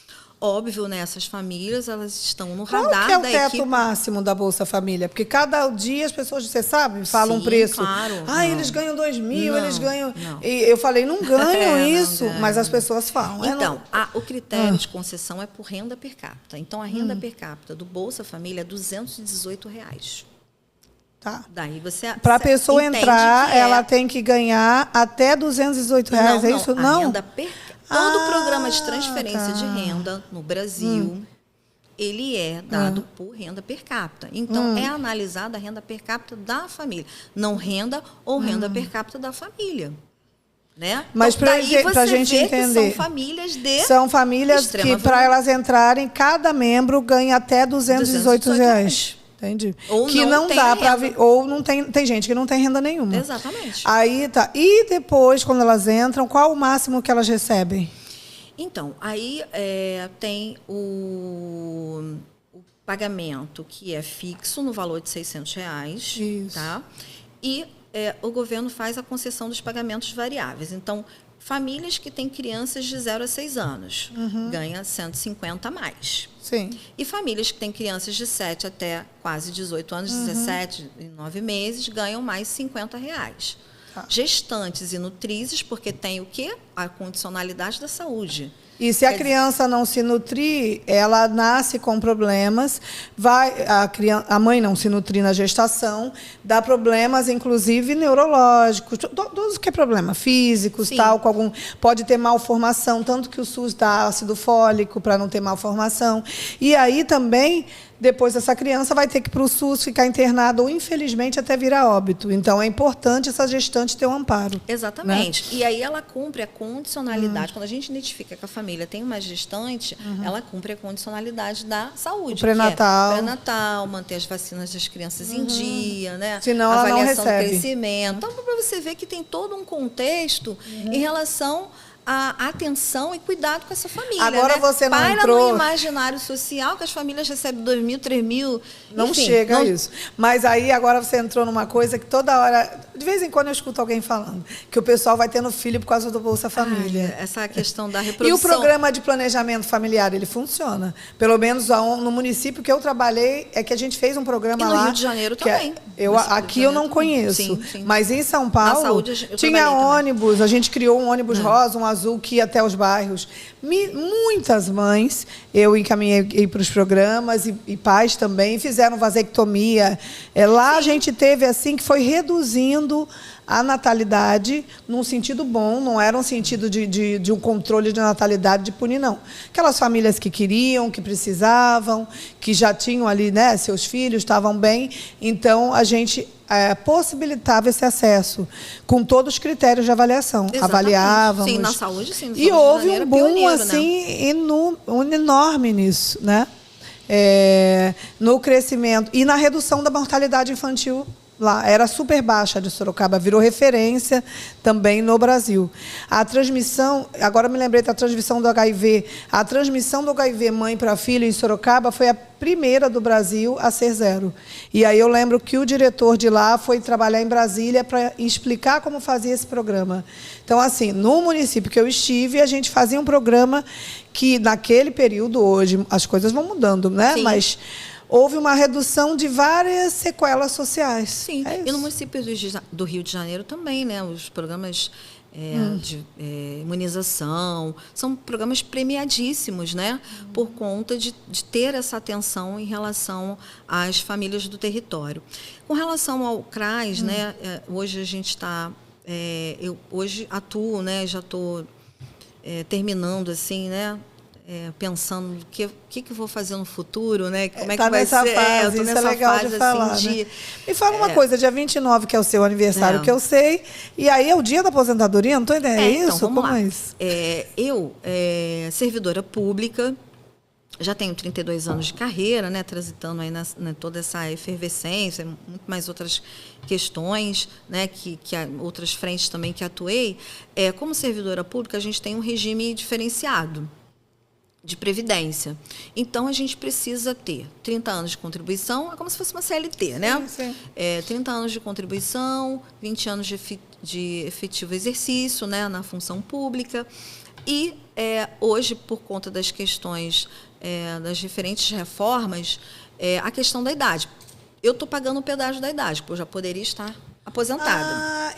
Óbvio, né, essas famílias, elas estão no radar da equipe. Qual que é o teto máximo da Bolsa Família? Porque cada dia as pessoas, você sabe, falam um preço. Claro. Eles ganham 2.000, eles ganham... Não. E eu falei, não ganham isso, mas as pessoas falam. Então, o critério de concessão é por renda per capita. Então, a renda per capita do Bolsa Família é R$218. Tá. Daí você para a pessoa entrar, ela tem que ganhar até R$218, é isso? Não, a renda per capita. Todo programa de transferência de renda no Brasil, ele é dado por renda per capita. Então, é analisada a renda per capita da família. Não renda ou renda per capita da família. Né? Mas então, para a gente entender, são famílias que para elas entrarem, cada membro ganha até R$218. Entendi. Ou que não dá para ou não tem gente que não tem renda nenhuma. Exatamente. Aí tá. E depois, quando elas entram, qual o máximo que elas recebem? Então, aí tem o pagamento que é fixo no valor de R$600. Isso. Tá? E o governo faz a concessão dos pagamentos variáveis. Então, famílias que têm crianças de 0 a 6 anos ganham 150 a mais. Sim. E famílias que têm crianças de 7 até quase 18 anos, 17 e 9 meses, ganham mais R$50. Tá. Gestantes e nutrizes, porque tem o quê? A condicionalidade da saúde. E se a criança não se nutrir, ela nasce com problemas, a mãe não se nutrir na gestação, dá problemas, inclusive, neurológicos, todos que é problema, físicos, tal, pode ter malformação, tanto que o SUS dá ácido fólico para não ter malformação. E aí também, depois essa criança vai ter que ir para o SUS ficar internada ou, infelizmente, até virar óbito. Então, é importante essa gestante ter um amparo. Exatamente. Né? E aí ela cumpre a condicionalidade. Quando a gente identifica que a família tem uma gestante, ela cumpre a condicionalidade da saúde. O pré-natal. Que é pré-natal, manter as vacinas das crianças em dia, né? Senão ela não recebe. Avaliação do crescimento. Então, para você ver que tem todo um contexto em relação a atenção e cuidado com essa família. Agora, né? você não Paira entrou... no imaginário social que as famílias recebem 2.000, 3.000... Não enfim, chega a isso. Mas aí, agora você entrou numa coisa que toda hora... De vez em quando eu escuto alguém falando que o pessoal vai tendo filho por causa do Bolsa Família. Essa questão da reprodução. E o programa de planejamento familiar, ele funciona? Pelo menos no município que eu trabalhei, é que a gente fez um programa lá... E no Rio de Janeiro também. Aqui eu não conheço. Sim. Mas em São Paulo, saúde, tinha ônibus. A gente criou um ônibus rosa, um azul, que ia até os bairros. Muitas mães, eu encaminhei para os programas, e pais também, fizeram vasectomia. Lá a gente teve assim que foi reduzindo a natalidade num sentido bom, não era um sentido de um controle de natalidade, de punir, não. Aquelas famílias que queriam, que precisavam, que já tinham ali, né, seus filhos, estavam bem, então a gente possibilitava esse acesso, com todos os critérios de avaliação. Exatamente. Avaliávamos. Sim, na saúde, sim. E houve um boom assim, enorme nisso, né? No crescimento e na redução da mortalidade infantil. Lá era super baixa de Sorocaba, virou referência também no Brasil. A transmissão, agora me lembrei da transmissão do HIV. A transmissão do HIV mãe para filho em Sorocaba foi a primeira do Brasil a ser 0. E aí eu lembro que o diretor de lá foi trabalhar em Brasília para explicar como fazia esse programa. Então, assim, no município que eu estive, a gente fazia um programa que, naquele período, hoje, as coisas vão mudando, né? Sim. Mas houve uma redução de várias sequelas sociais. Sim, e no município do Rio de Janeiro também, né? Os programas de imunização são programas premiadíssimos, né? Por conta de ter essa atenção em relação às famílias do território. Com relação ao CRAS, né? Hoje a gente está... eu hoje atuo, né? Já estou terminando, assim, né? Pensando o que eu vou fazer no futuro, né? Como é que vai ser? Fase, isso é legal de falar, assim, né? Me fala uma coisa, dia 29, que é o seu aniversário, que eu sei, e aí é o dia da aposentadoria, não estou entendendo, isso? Então, vamos lá. É isso? Eu, servidora pública, já tenho 32 anos de carreira, né, transitando aí toda essa efervescência, muito mais outras questões, né, que outras frentes também que atuei. Como servidora pública, a gente tem um regime diferenciado. de previdência. Então, a gente precisa ter 30 anos de contribuição, é como se fosse uma CLT, né? Sim. 30 anos de contribuição, 20 anos de efetivo exercício, né, na função pública. E, hoje, por conta das questões das diferentes reformas, a questão da idade. Eu estou pagando o pedágio da idade, porque eu já poderia estar aposentada.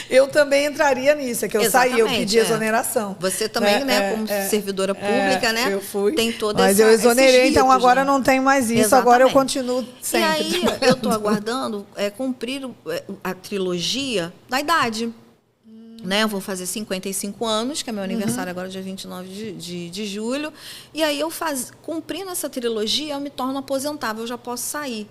Eu também entraria nisso, é que eu saí, eu pedi exoneração. Você também, né, como servidora pública, né? Eu fui. Tem toda Mas eu exonerei, então agora não tem mais isso, Exatamente. Agora eu continuo sempre. E aí eu estou aguardando cumprir a trilogia da idade. Né? Eu vou fazer 55 anos, que é meu aniversário agora, dia 29 de julho. E aí, cumprindo essa trilogia, eu me torno aposentável, eu já posso sair.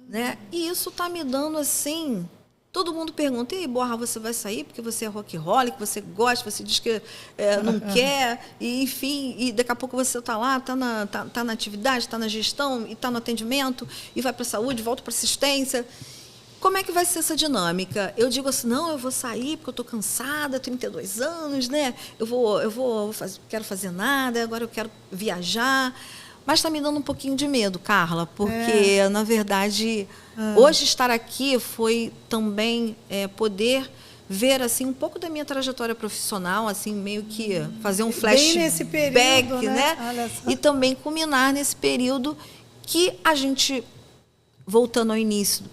Né? E isso está me dando, assim... Todo mundo pergunta, e aí, Borra, você vai sair porque você é rock'n'roll, que você gosta, você diz que não quer, e, enfim, e daqui a pouco você está lá, está na atividade, está na gestão, e está no atendimento, e vai para a saúde, volta para assistência... Como é que vai ser essa dinâmica? Eu digo assim, não, eu vou sair porque eu estou cansada, 32 anos, né? Quero fazer nada, agora eu quero viajar. Mas está me dando um pouquinho de medo, Carla, porque, na verdade, hoje estar aqui foi também poder ver assim um pouco da minha trajetória profissional, assim meio que fazer um flashback, nesse período, né? E também culminar nesse período que a gente, voltando ao início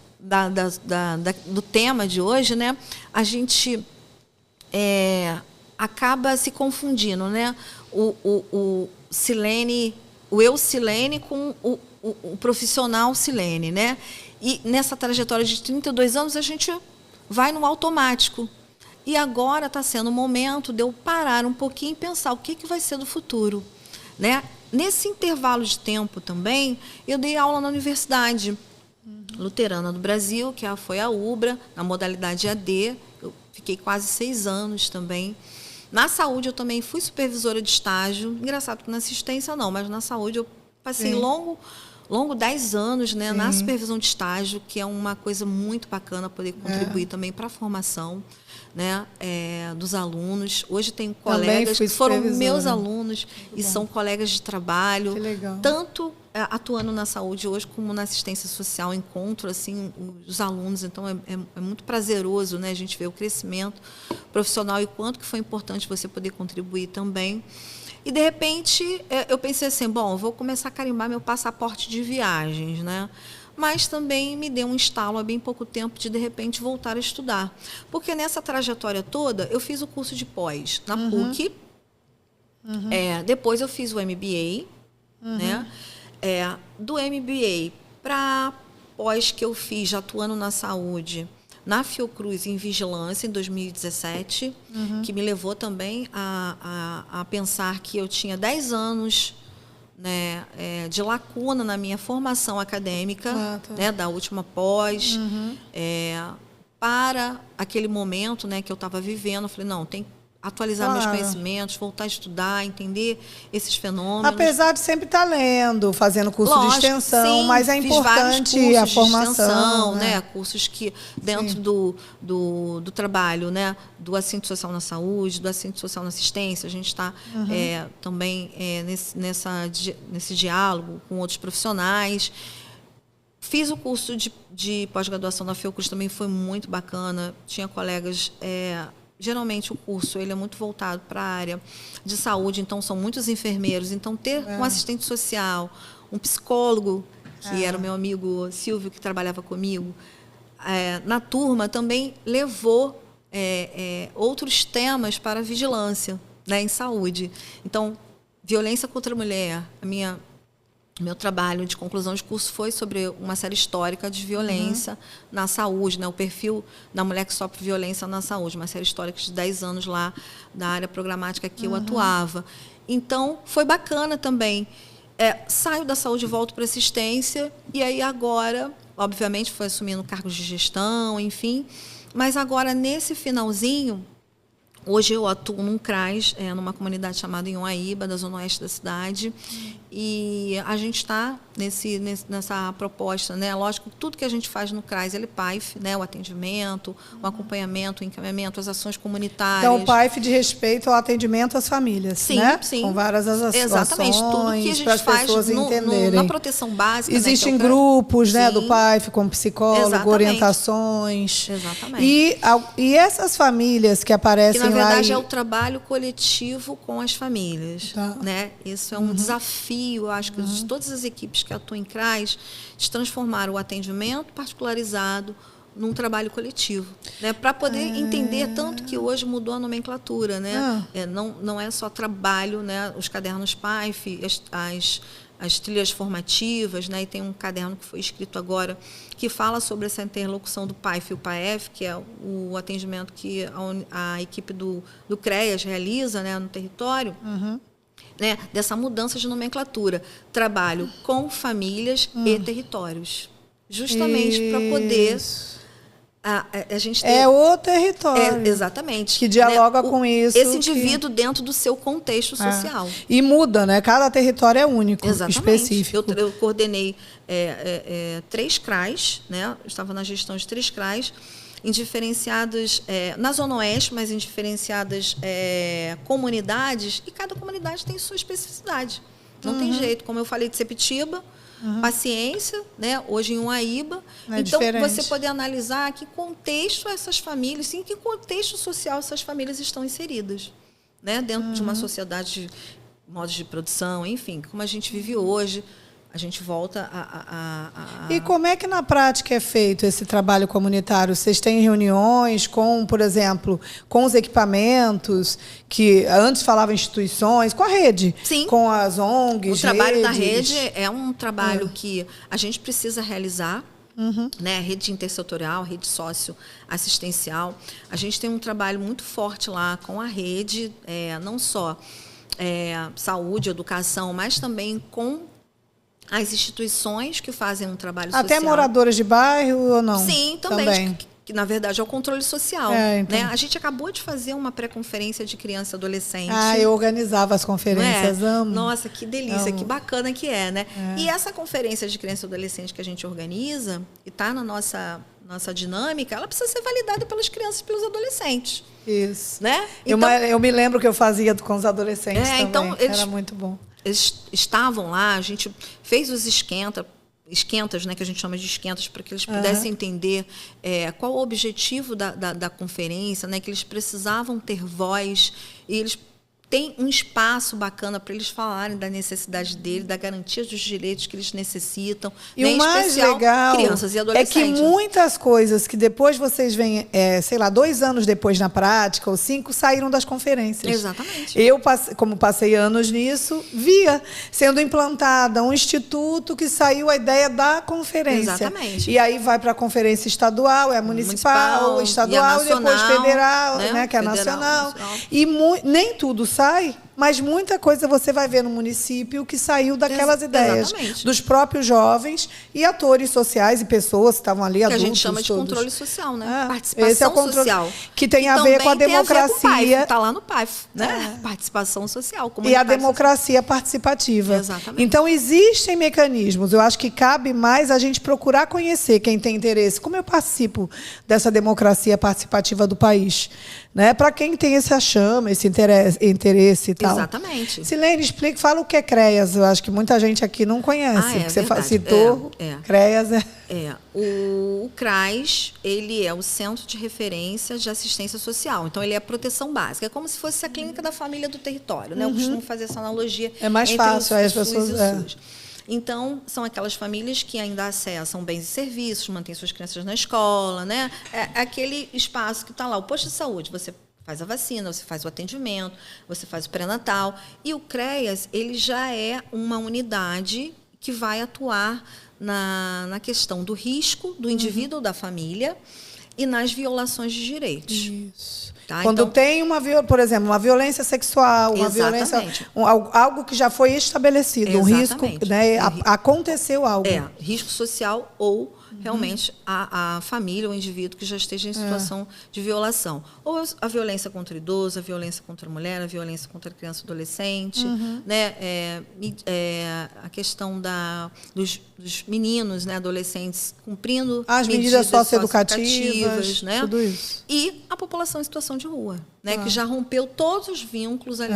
do tema de hoje, né? A gente acaba se confundindo, né? O Silene, o eu Silene com o profissional Silene, né? E nessa trajetória de 32 anos a gente vai no automático. E agora está sendo o momento de eu parar um pouquinho e pensar o que vai ser do futuro, né? Nesse intervalo de tempo também, eu dei aula na Universidade Luterana do Brasil, que foi a UBRA, na modalidade AD. Eu fiquei quase 6 anos também. Na saúde, eu também fui supervisora de estágio. Engraçado que na assistência não, mas na saúde eu passei longo 10 anos, né, na supervisão de estágio, que é uma coisa muito bacana poder contribuir também para a formação, né, dos alunos. Hoje tenho colegas que foram meus alunos e são colegas de trabalho, tanto atuando na saúde hoje como na assistência social. Encontro assim os alunos, então é muito prazeroso, né, a gente ver o crescimento profissional e quanto que foi importante você poder contribuir também. E, de repente, eu pensei assim, bom, eu vou começar a carimbar meu passaporte de viagens, né? Mas também me deu um estalo há bem pouco tempo de repente, voltar a estudar. Porque nessa trajetória toda, eu fiz o curso de pós na PUC, depois eu fiz o MBA, né? Do MBA para pós que eu fiz, já atuando na saúde, na Fiocruz em vigilância em 2017, que me levou também a pensar que eu tinha 10 anos, né, de lacuna na minha formação acadêmica, né, da última pós, para aquele momento, né, que eu estava vivendo. Eu falei, não, tem que atualizar meus conhecimentos, voltar a estudar, entender esses fenômenos. Apesar de sempre estar lendo, fazendo curso de extensão, mas é importante a formação. De extensão, né? Cursos que dentro do trabalho, né? Do assistente social na saúde, do assistente social na assistência, a gente está também nesse diálogo com outros profissionais. Fiz o curso de pós-graduação na Fiocruz, também foi muito bacana. Tinha colegas... Geralmente o curso ele é muito voltado para a área de saúde, então são muitos enfermeiros. Então ter um assistente social, um psicólogo, que era o meu amigo Silvio, que trabalhava comigo, na turma também levou outros temas para a vigilância, né, em saúde. Então, violência contra a mulher, meu trabalho de conclusão de curso foi sobre uma série histórica de violência na saúde, né? O perfil da mulher que sofre violência na saúde, uma série histórica de 10 anos lá da área programática que eu atuava. Então, foi bacana também. Saio da saúde e volto para assistência, e aí agora, obviamente, foi assumindo cargos de gestão, enfim, mas agora, nesse finalzinho, Hoje eu atuo num CRAS, numa comunidade chamada Inhoaíba, da zona oeste da cidade, e a gente está nessa proposta, né? Lógico, tudo que a gente faz no CRAS, ele é PAIF, né? O atendimento, o acompanhamento, o encaminhamento, as ações comunitárias. Então, o PAIF de respeito ao atendimento às famílias, sim, né? Sim, com várias ações. Exatamente, tudo que a gente faz na proteção básica. Existem, né, grupos, né, do PAIF, com psicólogo, exatamente. Orientações. Exatamente. E essas famílias que aparecem lá... Que, na verdade, é o trabalho coletivo com as famílias. Tá. Né? Isso é um desafio, eu acho, que de todas as equipes que atuam em CRAS, de transformar o atendimento particularizado num trabalho coletivo, né? Para poder entender tanto que hoje mudou a nomenclatura, né? Não é só trabalho, né? Os cadernos PAIF, as trilhas formativas, né? E tem um caderno que foi escrito agora que fala sobre essa interlocução do PAIF e o PAEF, que é o atendimento que a equipe do CREAS realiza, né, no território. Né, dessa mudança de nomenclatura. Trabalho com famílias e territórios. Justamente para poder... A gente ter, o território. Exatamente. Que dialoga, né, com isso. Esse indivíduo dentro do seu contexto social. E muda, né? Cada território é único, exatamente. Específico. Eu coordenei 3 CRAs, né? Eu estava na gestão de 3 CRAs, em diferenciadas, na Zona Oeste, mas em diferenciadas comunidades, e cada comunidade tem sua especificidade. Não tem jeito. Como eu falei de Sepetiba, paciência, né? Hoje em Inhoaíba. Então, diferente. Você poder analisar que contexto essas famílias, em que contexto social essas famílias estão inseridas, né? Dentro de uma sociedade de modos de produção, enfim, como a gente vive hoje. A gente volta E como é que, na prática, é feito esse trabalho comunitário? Vocês têm reuniões com, por exemplo, com os equipamentos, que antes falavam instituições, com a rede? Sim. Com as ONGs, O trabalho da redes. rede é um trabalho que a gente precisa realizar, né? Rede intersetorial, rede socioassistencial. A gente tem um trabalho muito forte lá com a rede, não só saúde, educação, mas também com as instituições que fazem um trabalho social. Até moradores de bairro ou não? Sim, também. Que, na verdade, é o controle social. Então. Né? A gente acabou de fazer uma pré-conferência de criança e adolescente. Eu organizava as conferências, amo. Nossa, que delícia, que bacana que né? E essa conferência de criança e adolescente que a gente organiza, e está na nossa dinâmica, ela precisa ser validada pelas crianças e pelos adolescentes. Isso. Né? Então, eu me lembro que eu fazia com os adolescentes também. Então, era muito bom. Eles estavam lá, a gente fez os esquentas, né, que a gente chama de esquentas, para que eles pudessem entender qual o objetivo da conferência, né, que eles precisavam ter voz, e eles têm um espaço bacana para eles falarem da necessidade deles, da garantia dos direitos que eles necessitam. E né, o mais especial, legal crianças e adolescentes. É que muitas coisas que depois vocês veem, 2 anos depois na prática, ou 5, saíram das conferências. Exatamente. Eu, como passei anos nisso, via sendo implantada um instituto que saiu a ideia da conferência. Exatamente. E aí vai para a conferência estadual, municipal, estadual, e depois federal, né, que é nacional. E nem tudo sai, mas muita coisa você vai ver no município que saiu daquelas ideias. Exatamente. Dos próprios jovens e atores sociais e pessoas que estavam ali, adultos. Que a gente chama de todos. Controle social, né? Participação esse é o controle social. Que tem a ver com a democracia. Está lá no PAIF, né? Participação social. E a democracia participativa. Exatamente. Então, existem mecanismos. Eu acho que cabe mais a gente procurar conhecer quem tem interesse. Como eu participo dessa democracia participativa do país? Né? Para quem tem essa chama, esse interesse e tal. Exatamente. Silene, explica, fala o que é CREAS. Eu acho que muita gente aqui não conhece. Você citou, CREAS. O CRAS, ele é o Centro de Referência de Assistência Social. Então, ele é a proteção básica. É como se fosse a clínica da família do território. Né? Eu costumo fazer essa analogia. É mais fácil, as pessoas... Então, são aquelas famílias que ainda acessam bens e serviços, mantêm suas crianças na escola, né? É aquele espaço que está lá, o posto de saúde, você faz a vacina, você faz o atendimento, você faz o pré-natal. E o CREAS, ele já é uma unidade que vai atuar na questão do risco do indivíduo ou da família e nas violações de direitos. Isso. Tá? Quando então, tem por exemplo, uma violência sexual, uma violência, algo que já foi estabelecido, um risco, né? Aconteceu algo. Risco social ou realmente a família, o indivíduo que já esteja em situação de violação. Ou a violência contra o idoso, a violência contra a mulher, a violência contra a criança e adolescente, né? A questão dos meninos, né, adolescentes cumprindo as medidas socioeducativas, né? Tudo isso. E a população em situação de rua, né, que já rompeu todos os vínculos ali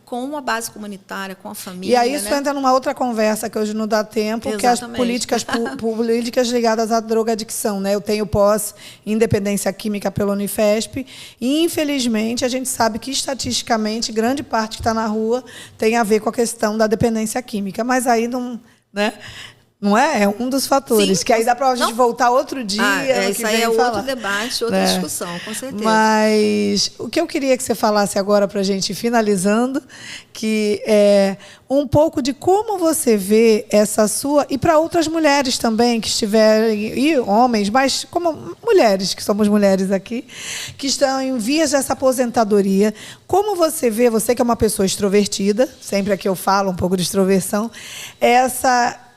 com a base comunitária, com a família. E aí isso entra numa outra conversa que hoje não dá tempo, que é as políticas ligadas à drogadicção, né? Eu tenho pós independência química pela Unifesp e, infelizmente, a gente sabe que, estatisticamente, grande parte que está na rua tem a ver com a questão da dependência química. Mas aí não... Né? Não é? É um dos fatores. Sim, que aí dá para a gente voltar outro dia. Isso aí é outro debate, outra discussão, com certeza. Mas o que eu queria que você falasse agora para a gente ir finalizando, que é um pouco de como você vê essa sua... E para outras mulheres também que estiverem... E homens, mas como mulheres, que somos mulheres aqui, que estão em vias dessa aposentadoria. Como você vê, você que é uma pessoa extrovertida, sempre aqui eu falo um pouco de extroversão,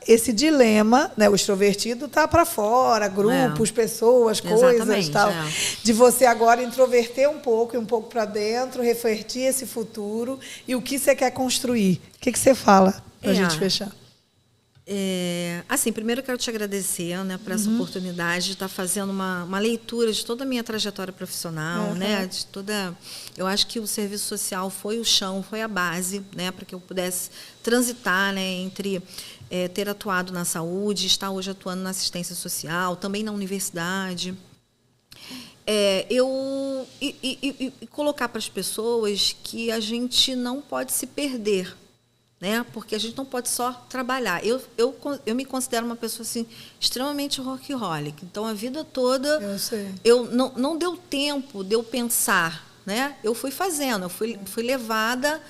esse dilema, né? O extrovertido está para fora, grupos, pessoas, coisas e tal. De você agora introverter um pouco e um pouco para dentro, refletir esse futuro e o que você quer construir. O que você fala para a gente fechar? Assim, primeiro eu quero te agradecer, né, por essa oportunidade de estar fazendo uma leitura de toda a minha trajetória profissional, né, de toda... Eu acho que o serviço social foi o chão, foi a base, né, para que eu pudesse transitar, né, entre ter atuado na saúde, estar hoje atuando na assistência social, também na universidade. E colocar para as pessoas que a gente não pode se perder, né? Porque a gente não pode só trabalhar. Eu me considero uma pessoa assim, extremamente workaholic. Então, a vida toda, não deu tempo de eu pensar, né? Eu fui fazendo, eu fui levada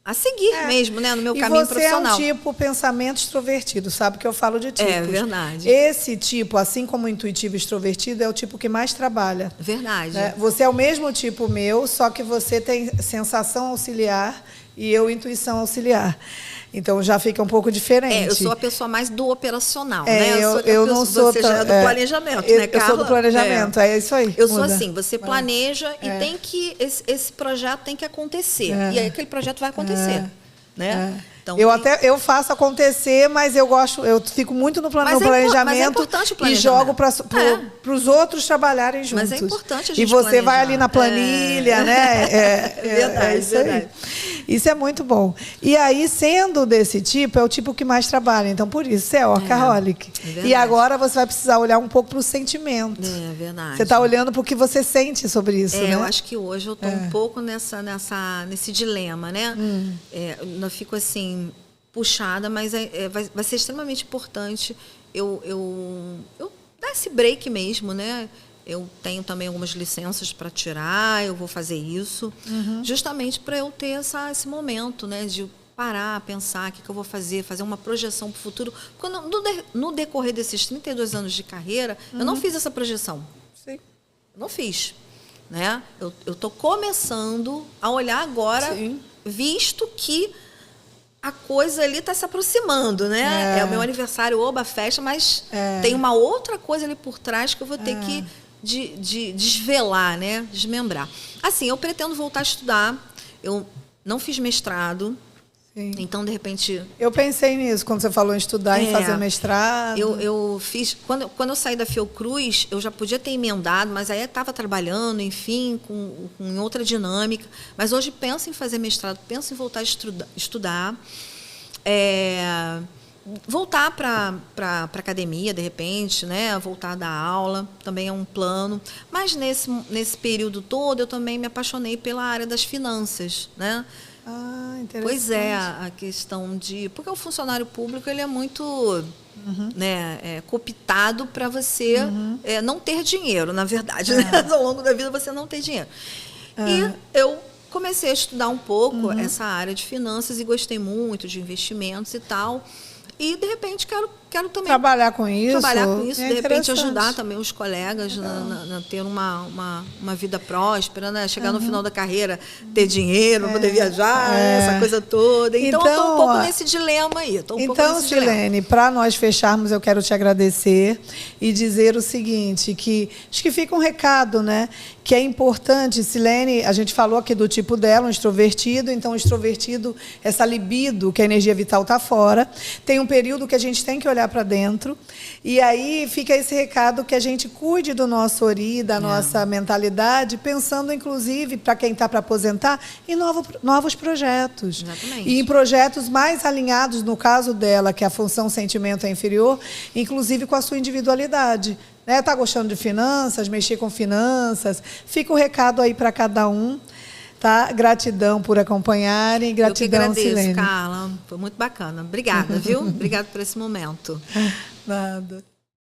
a seguir mesmo, né, no meu caminho profissional. E você é um tipo pensamento extrovertido, sabe que eu falo de tipos. É verdade. Esse tipo, assim como o intuitivo extrovertido, é o tipo que mais trabalha. Verdade. Né? Você é o mesmo tipo meu, só que você tem sensação auxiliar e eu intuição auxiliar. Então já fica um pouco diferente. Eu sou a pessoa mais do operacional, né? Eu não sou você já é do planejamento, né, Carla? Eu sou do planejamento, é isso aí. Eu sou assim, você planeja e tem que esse projeto tem que acontecer. E aí aquele projeto vai acontecer, né? Então, eu faço acontecer, mas eu fico muito no planejamento, mas é importante o planejamento. E jogo para os outros trabalharem juntos. Mas é importante a gente E você planejar. vai ali na planilha, né? Verdade, isso aí. Isso é muito bom. E aí, sendo desse tipo, é o tipo que mais trabalha. Então, por isso, você é workaholic. E agora você vai precisar olhar um pouco para o sentimento. É verdade. Você está olhando para o que você sente sobre isso, né? Eu acho que hoje eu estou um pouco nesse dilema, né? Eu fico assim, puxada, mas vai ser extremamente importante eu dar esse break mesmo, né? Eu tenho também algumas licenças para tirar, eu vou fazer isso, justamente para eu ter esse momento, né, de parar, pensar o que eu vou fazer uma projeção para o futuro. Porque no decorrer desses 32 anos de carreira, eu não fiz essa projeção. Sim. Não fiz. Né? Eu estou começando a olhar agora, visto que a coisa ali está se aproximando, né? É o meu aniversário, oba, festa, mas tem uma outra coisa ali por trás que eu vou ter que de desvelar, né? Desmembrar. Assim, eu pretendo voltar a estudar. Eu não fiz mestrado. Sim. Então, de repente... Eu pensei nisso, quando você falou em estudar, em fazer mestrado. Eu fiz... Quando eu saí da Fiocruz, eu já podia ter emendado, mas aí eu estava trabalhando, enfim, com outra dinâmica. Mas hoje penso em fazer mestrado, penso em voltar a estudar. Voltar para academia, de repente, né? Voltar a dar aula, também é um plano. Mas nesse período todo, eu também me apaixonei pela área das finanças, né? Ah, interessante. Pois é, a questão de... Porque o funcionário público ele é muito cooptado para você não ter dinheiro, na verdade. Né? Ao longo da vida, você não ter dinheiro. E eu comecei a estudar um pouco essa área de finanças e gostei muito de investimentos e tal. E, de repente, quero quero também trabalhar com isso, de repente ajudar também os colegas a ter uma vida próspera, né? Chegar no final da carreira, ter dinheiro, poder viajar, essa coisa toda. Então eu estou um pouco nesse dilema aí. Então, Silene, para nós fecharmos, eu quero te agradecer e dizer o seguinte, que acho que fica um recado, né? Que é importante, Silene, a gente falou aqui do tipo dela, um extrovertido, então o extrovertido, essa libido, que a energia vital está fora, tem um período que a gente tem que olhar para dentro, e aí fica esse recado que a gente cuide do nosso ori, da nossa mentalidade, pensando, inclusive, para quem está para aposentar, em novos projetos. Exatamente. E em projetos mais alinhados, no caso dela, que a função sentimento é inferior, inclusive com a sua individualidade. Está gostando de finanças, mexer com finanças? Fica o recado aí para cada um. Tá? Gratidão por acompanharem. Gratidão, eu que agradeço, Silene. Carla. Foi muito bacana. Obrigada, viu? Obrigada por esse momento. Nada.